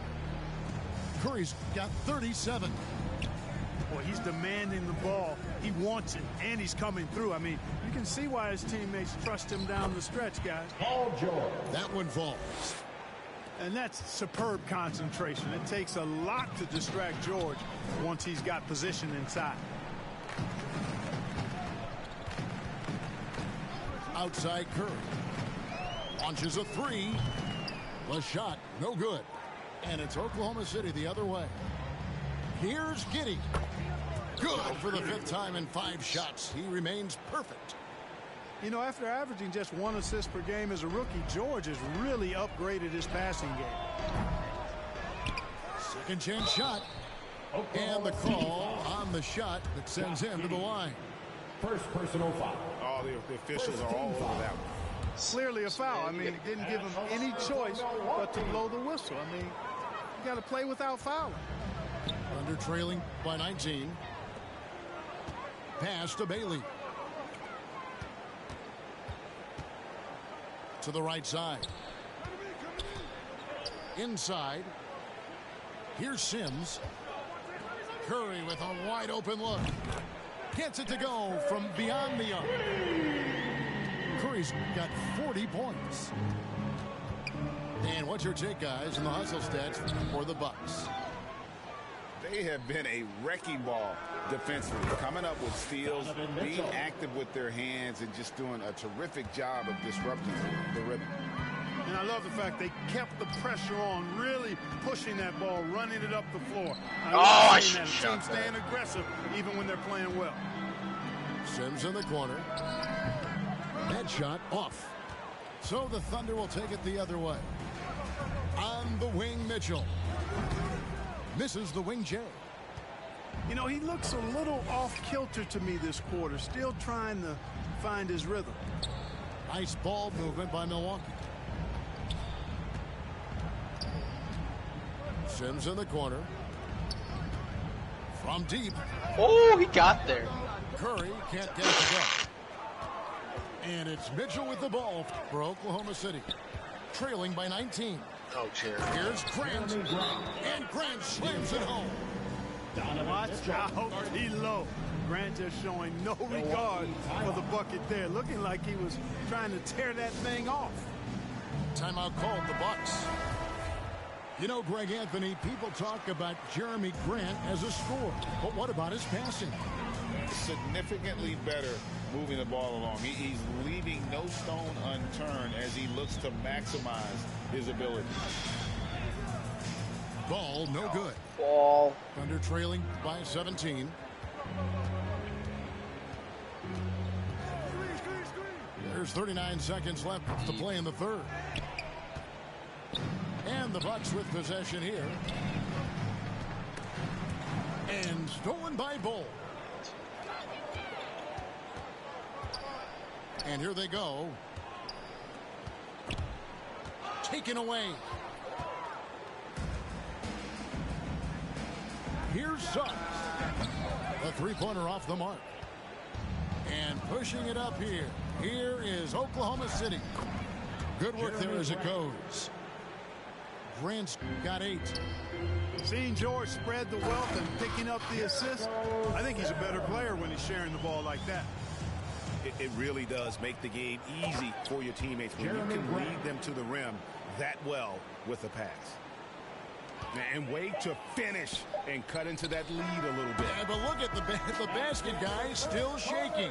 S3: Curry's got 37.
S6: Boy, he's demanding the ball. He wants it, and he's coming through. I mean, you can see why his teammates trust him down the stretch, guys.
S8: Paul George.
S3: That one falls.
S6: And that's superb concentration. It takes a lot to distract George once he's got position inside.
S3: Outside Curry. Launches a 3. The shot, no good. And it's Oklahoma City the other way. Here's Giddey. Good for the 5th time in 5 shots. He remains perfect.
S6: You know, after averaging just 1 assist per game as a rookie, George has really upgraded his passing game.
S3: Second chance shot. And the call on the shot that sends him to the line.
S8: First personal foul.
S4: Oh, the officials are all over that one.
S6: Clearly a foul. I mean, it didn't give him any choice but to blow the whistle. I mean, you got to play without fouling.
S3: Under trailing by 19. Pass to Bailey. To the right side. Inside. Here's Sims. Curry with a wide open look. Gets it to go from beyond the arc. Curry's got 40 points. And what's your take, guys, in the hustle stats for the Bucks?
S4: They have been a wrecking ball defensively, coming up with steals, being active with their hands, and just doing a terrific job of disrupting the rhythm.
S6: And I love the fact they kept the pressure on, really pushing that ball, running it up the floor.
S2: I
S6: should
S2: should shot that.
S6: Staying aggressive even when they're playing well.
S3: Sims in the corner. That shot off. So the Thunder will take it the other way. On the wing, Mitchell. Misses the wing J.
S6: You know, he looks a little off kilter to me this quarter, still trying to find his rhythm.
S3: Nice ball movement by Milwaukee. Sims in the corner. From deep.
S2: Oh, he got there.
S3: Curry can't get it to go. And it's Mitchell with the ball for Oklahoma City. Trailing by 19.
S2: Oh, chair.
S3: Here's Grant. And Grant slams it home.
S6: Watch out, he low. Grant just showing no regard for the bucket there. Looking like he was trying to tear that thing off.
S3: Timeout called the Bucks. You know, Greg Anthony, people talk about Jeremy Grant as a scorer. But what about his passing?
S4: Significantly better moving the ball along. He's leaving no stone unturned as he looks to maximize his ability.
S3: Ball no good.
S2: Ball.
S3: Thunder trailing by 17. There's 39 seconds left to play in the third. And the Bucks with possession here. And stolen by Bull. And here they go. Taken away. Here's Suggs. The three-pointer off the mark. And pushing it up here. Here is Oklahoma City. Good work there as it goes. Grant's got 8.
S6: Seeing George spread the wealth and picking up the assist, I think he's a better player when he's sharing the ball like that.
S5: It really does make the game easy for your teammates when you can lead them to the rim that well with a pass.
S4: And wait to finish and cut into that lead a little bit.
S3: Yeah, but look at the basket, guys, still shaking.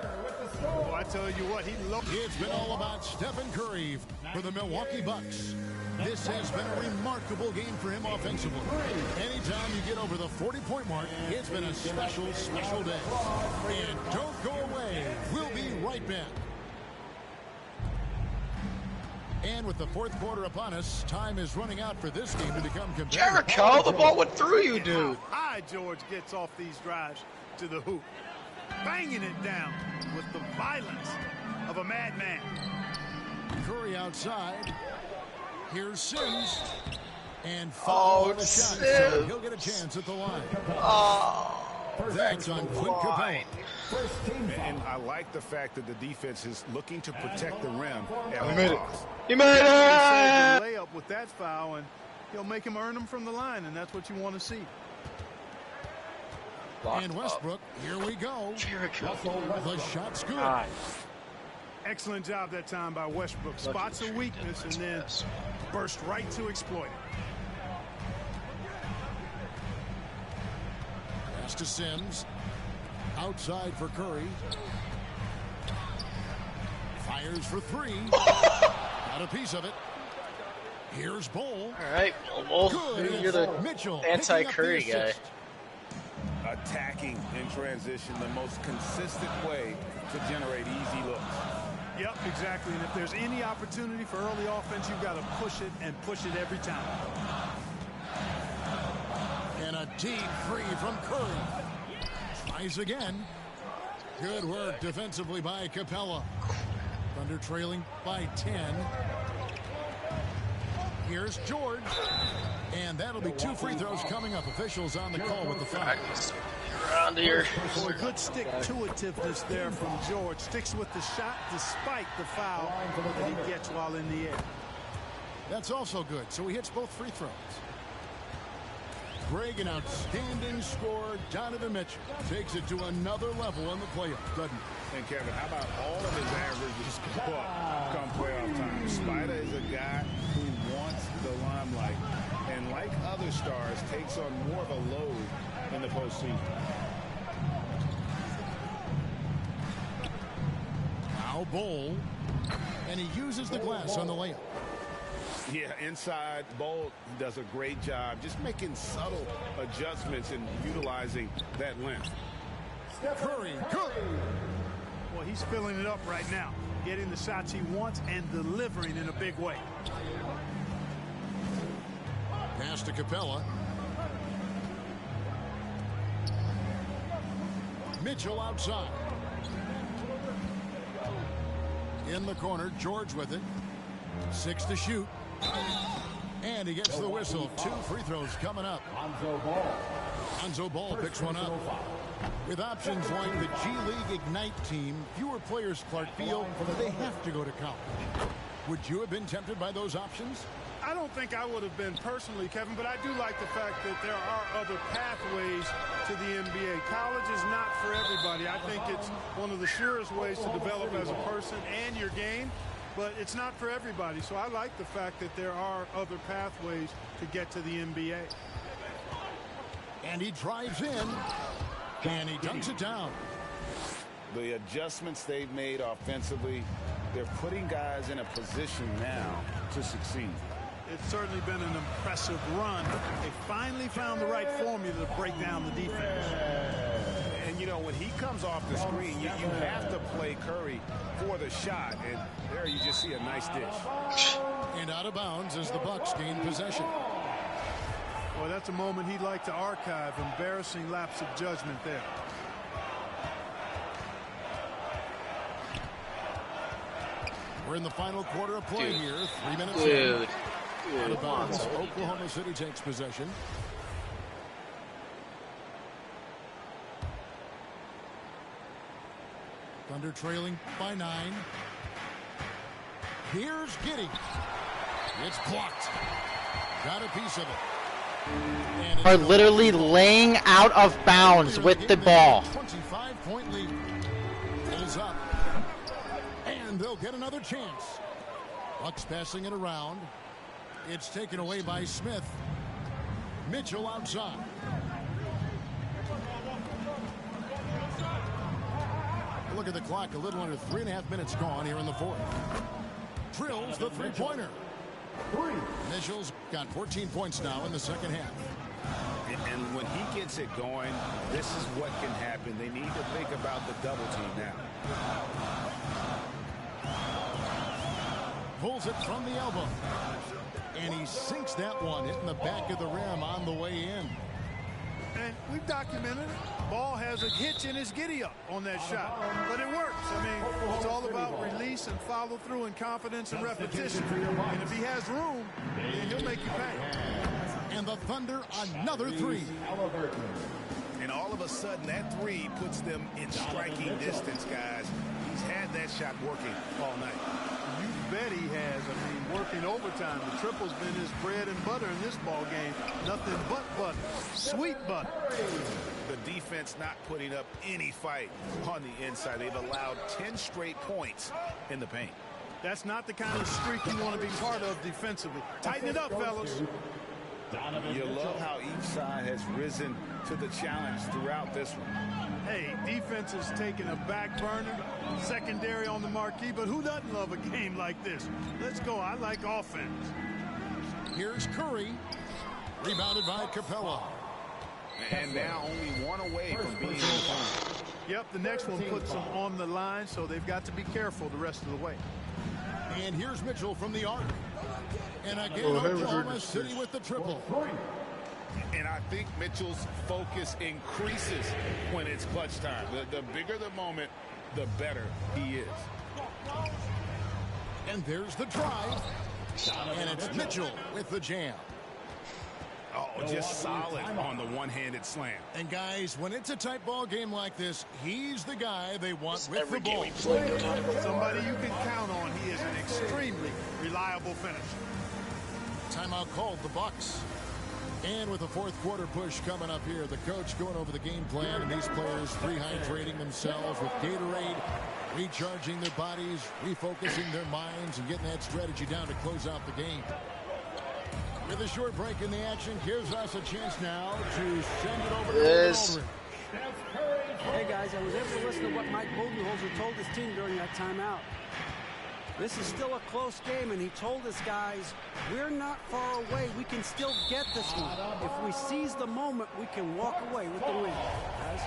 S6: Oh, I tell you what,
S3: It's been all about Stephen Curry for the Milwaukee Bucks. This has been a remarkable game for him offensively. Anytime you get over the 40-point mark, it's been a special, special day. And don't go away. We'll be right back. And with the fourth quarter upon us, time is running out for this game to become competitive.
S2: Jericho, the ball went through you, dude.
S6: High George gets off these drives to the hoop, banging it down with the violence of a madman.
S3: Curry outside. Here's Sims. And foul on the shot, so he'll get a chance at the line. That's on Clint Capella.
S4: And I like the fact that the defense is looking to protect the rim.
S2: You made it. You made it!
S6: Layup with that foul, and he'll make him earn them from the line, and that's what you want to see.
S3: And Westbrook, here we go.
S2: Jericho.
S3: The shot's good.
S6: Excellent job that time by Westbrook. Spots a weakness and then burst right to exploit it.
S3: Pass to Sims. Outside for Curry. Fires for three. Got a piece of it. Here's Bowl.
S2: All right, Bowl. You're the
S3: Mitchell
S2: anti-Curry guy.
S4: Attacking in transition, the most consistent way to generate easy looks.
S6: Yep, exactly. And if there's any opportunity for early offense, you've got to push it and push it every time.
S3: And a deep three from Curry. Tries again. Good work defensively by Capella. Thunder trailing by 10. Here's George. And that'll be 2 free throws coming up. Officials on the call with the foul.
S2: Around here.
S6: Well, good stick-to-itiveness there from George. Sticks with the shot despite the foul that he gets while in the air.
S3: That's also good. So he hits both free throws. Greg, an outstanding scorer. Donovan Mitchell takes it to another level in the playoffs, doesn't he?
S4: And Kevin, how about all of his averages come playoff time? Spider is a guy who wants the limelight, and like other stars, takes on more of a load in the postseason.
S3: Now Bowl, and he uses the glass on the layup.
S4: Yeah, inside, Bolt does a great job just making subtle adjustments and utilizing that length.
S3: Curry, good.
S6: Well, he's filling it up right now, getting the shots he wants and delivering in a big way.
S3: Pass to Capella. Mitchell outside. In the corner, George with it. 6 to shoot. And he gets the whistle. 2 free throws coming up. Lonzo Ball picks one up. With options like the G League Ignite team, fewer players, Clark, feel they have to go to college. Would you have been tempted by those options?
S6: I don't think I would have been personally, Kevin, but I do like the fact that there are other pathways to the NBA. College is not for everybody. I think it's one of the surest ways to develop as a person and your game, but it's not for everybody. So I like the fact that there are other pathways to get to the NBA.
S3: And he drives in, and he dunks it down.
S4: The adjustments they've made offensively, they're putting guys in a position now to succeed.
S6: It's certainly been an impressive run. They finally found the right formula to break down the defense.
S4: And, you know, when he comes off the screen, you have to play Curry for the shot. And there you just see a nice dish.
S3: And out of bounds as the Bucks gain possession.
S6: Well, that's a moment he'd like to archive. Embarrassing lapse of judgment there.
S3: We're in the final quarter of play here. 3 minutes
S2: Dude.
S3: out of bounds. Oklahoma City takes possession. Thunder trailing by 9. Here's Giddey. It's blocked. Got a piece of it.
S1: Are literally laying out of bounds with the ball.
S3: 25-point lead. Pulls up. And they'll get another chance. Bucks passing it around. It's taken away by Smith. Mitchell outside. Look at the clock. A little under 3.5 minutes gone here in the fourth. Drills the three-pointer. Mitchell's got 14 points now in the second half.
S4: And when he gets it going, this is what can happen. They need to think about the double team now.
S3: Pulls it from the elbow. And he sinks that one, hitting the back of the rim on the way in.
S6: And we've documented it. Ball has a hitch in his giddy-up on that shot. But it works. I mean, it's all about release and follow-through and confidence and repetition. And if he has room, then he'll make you pay.
S3: And the Thunder, another three.
S4: And all of a sudden, that three puts them in striking distance, guys. He's had that shot working all night.
S6: You bet he has. I mean, working overtime. The triple's been his bread and butter in this ball game. Nothing but butter. Sweet butter.
S4: The defense not putting up any fight on the inside. They've allowed 10 straight points in the paint.
S6: That's not the kind of streak you want to be part of defensively. Tighten it up, fellas.
S4: You love how each side has risen to the challenge throughout this one.
S6: Hey, defense is taking a back burner, secondary on the marquee, but who doesn't love a game like this? Let's go. I like offense.
S3: Here's Curry. Rebounded by Capella.
S4: And now only one away from being in the final.
S6: Yep, the next one puts them on the line, so they've got to be careful the rest of the way.
S3: And here's Mitchell from the arc. And again, Oklahoma City with the triple.
S4: And I think Mitchell's focus increases when it's clutch time. The bigger the moment, the better he is.
S3: And there's the drive. And it's Mitchell with the jam.
S4: Oh, just solid on the one-handed slam.
S3: And guys, when it's a tight ball game like this, he's the guy they want with the ball.
S6: Somebody you can count on. He is an extremely reliable finisher.
S3: Timeout called, the Bucks. And with the fourth quarter push coming up here, the coach going over the game plan, and these players rehydrating themselves with Gatorade, recharging their bodies, refocusing their minds, and getting that strategy down to close out the game. With a short break in the action, gives us a chance now to send it over to Aldridge.
S7: Hey guys, I was able to listen to what Mike Budenholzer told his team during that timeout. This is still a close game, and he told his guys, we're not far away. We can still get this one. If we seize the moment, we can walk away with the win. Guys.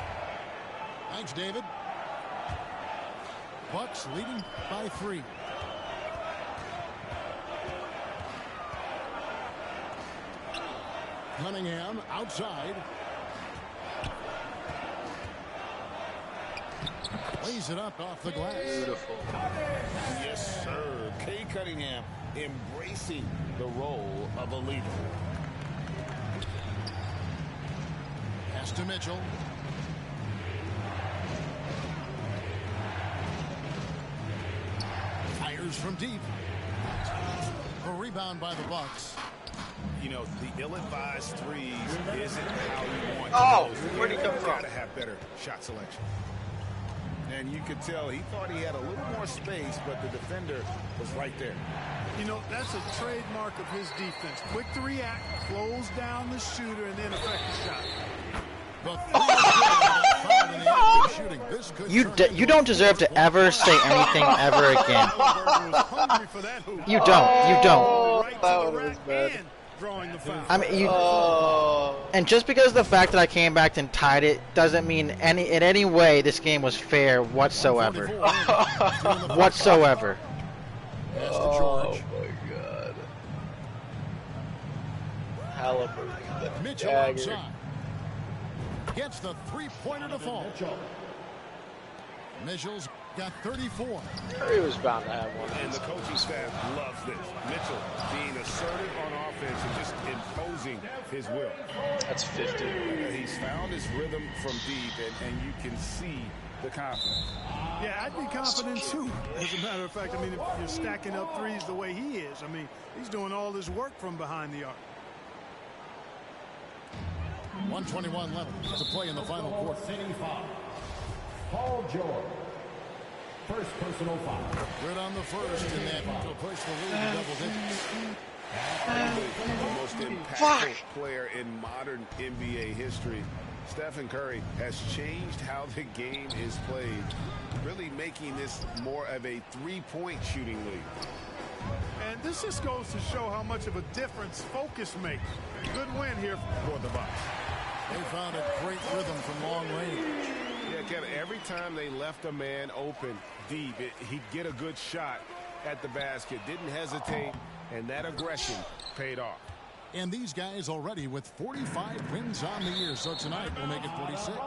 S3: Thanks, David. Bucks leading by 3. Cunningham outside. Lays it up off the glass.
S2: Beautiful.
S4: Yes, sir. Kay Cunningham embracing the role of a leader.
S3: Pass to Mitchell. Fires from deep. A rebound by the Bucks.
S4: You know, the ill-advised threes isn't how you want to.
S2: Oh, where'd he come from?
S4: Got to have better shot selection. And you could tell he thought he had a little more space, but the defender was right there.
S6: You know, that's a trademark of his defense. Quick to react, close down the shooter, and then affect the shot.
S1: You don't deserve to ever say anything ever again. You don't. You don't.
S2: That was bad.
S1: I mean, and just because the fact that I came back and tied it doesn't mean in any way this game was fair whatsoever. Whatsoever.
S2: Oh my God. Halliburton.
S3: Mitchell outside. Gets the three-pointer to fall. Mitchell's got 34.
S2: Curry was bound to have one.
S4: And the coaching staff loves this. Mitchell being assertive on offense and just imposing his will.
S2: That's 50.
S4: He's found his rhythm from deep, and you can see the confidence.
S6: Yeah, I'd be confident too. As a matter of fact, I mean, if you're stacking up threes the way he is, I mean, he's doing all this work from behind the arc.
S3: 1:21 left to play in the final quarter.
S8: Paul George. First personal foul.
S3: Good on the first, and that will push the lead to double digits.
S4: The most impactful player in modern NBA history. Stephen Curry has changed how the game is played, really making this more of a three-point shooting league.
S6: And this just goes to show how much of a difference focus makes. Good win here for the Bucks.
S3: They found a great rhythm from long range.
S4: Yeah, Kevin, every time they left a man open deep, he'd get a good shot at the basket. Didn't hesitate, and that aggression paid off.
S3: And these guys already with 45 wins on the year, so tonight will make it 46.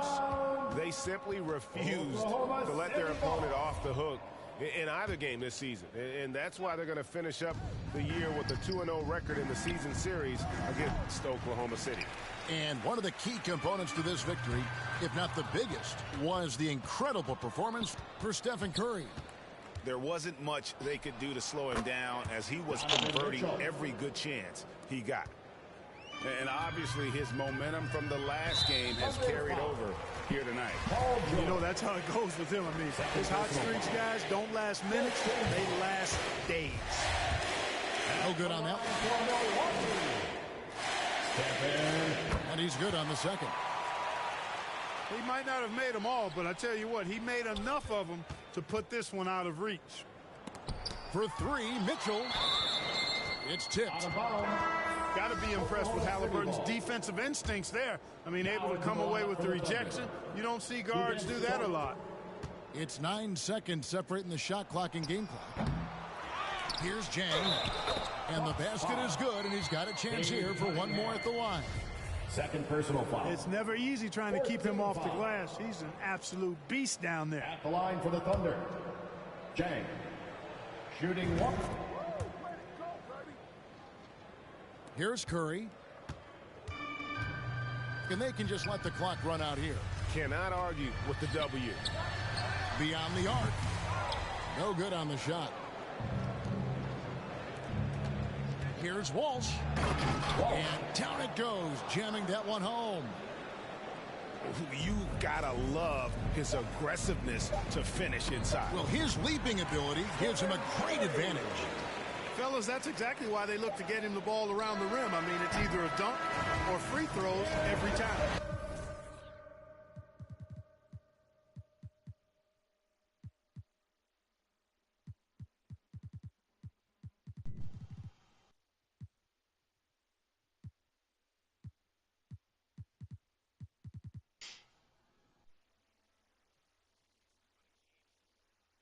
S4: They simply refused to let their opponent off the hook in either game this season. And that's why they're going to finish up the year with a 2-0 record in the season series against Oklahoma City.
S3: And one of the key components to this victory, if not the biggest, was the incredible performance for Stephen Curry.
S4: There wasn't much they could do to slow him down as he was converting every good chance he got. And obviously his momentum from the last game has carried over here tonight.
S6: You know, that's how it goes with him. I mean, his hot streaks, guys, don't last minutes, they last days.
S3: No good on that one. And he's good on the second.
S6: He might not have made them all, but I tell you what, he made enough of them to put this one out of reach.
S3: For three, Mitchell. It's tipped.
S6: Got to be impressed with Halliburton's defensive instincts there. I mean, able to come away with the rejection. You don't see guards do that a lot.
S3: It's 9 seconds separating the shot clock and game clock. Here's Jang. And the basket is good, and he's got a chance here for one more at the line.
S8: Second personal foul.
S6: It's never easy trying to keep him off the glass. He's an absolute beast down there.
S8: At the line for the Thunder, Jang. Shooting one.
S3: Here's Curry. And they can just let the clock run out here.
S4: Cannot argue with the W.
S3: Beyond the arc. No good on the shot. Here's Walsh. And down it goes, jamming that one home.
S4: You gotta love his aggressiveness to finish inside.
S3: Well, his leaping ability gives him a great advantage.
S6: Fellas, that's exactly why they look to get him the ball around the rim. I mean, it's either a dunk or free throws every time.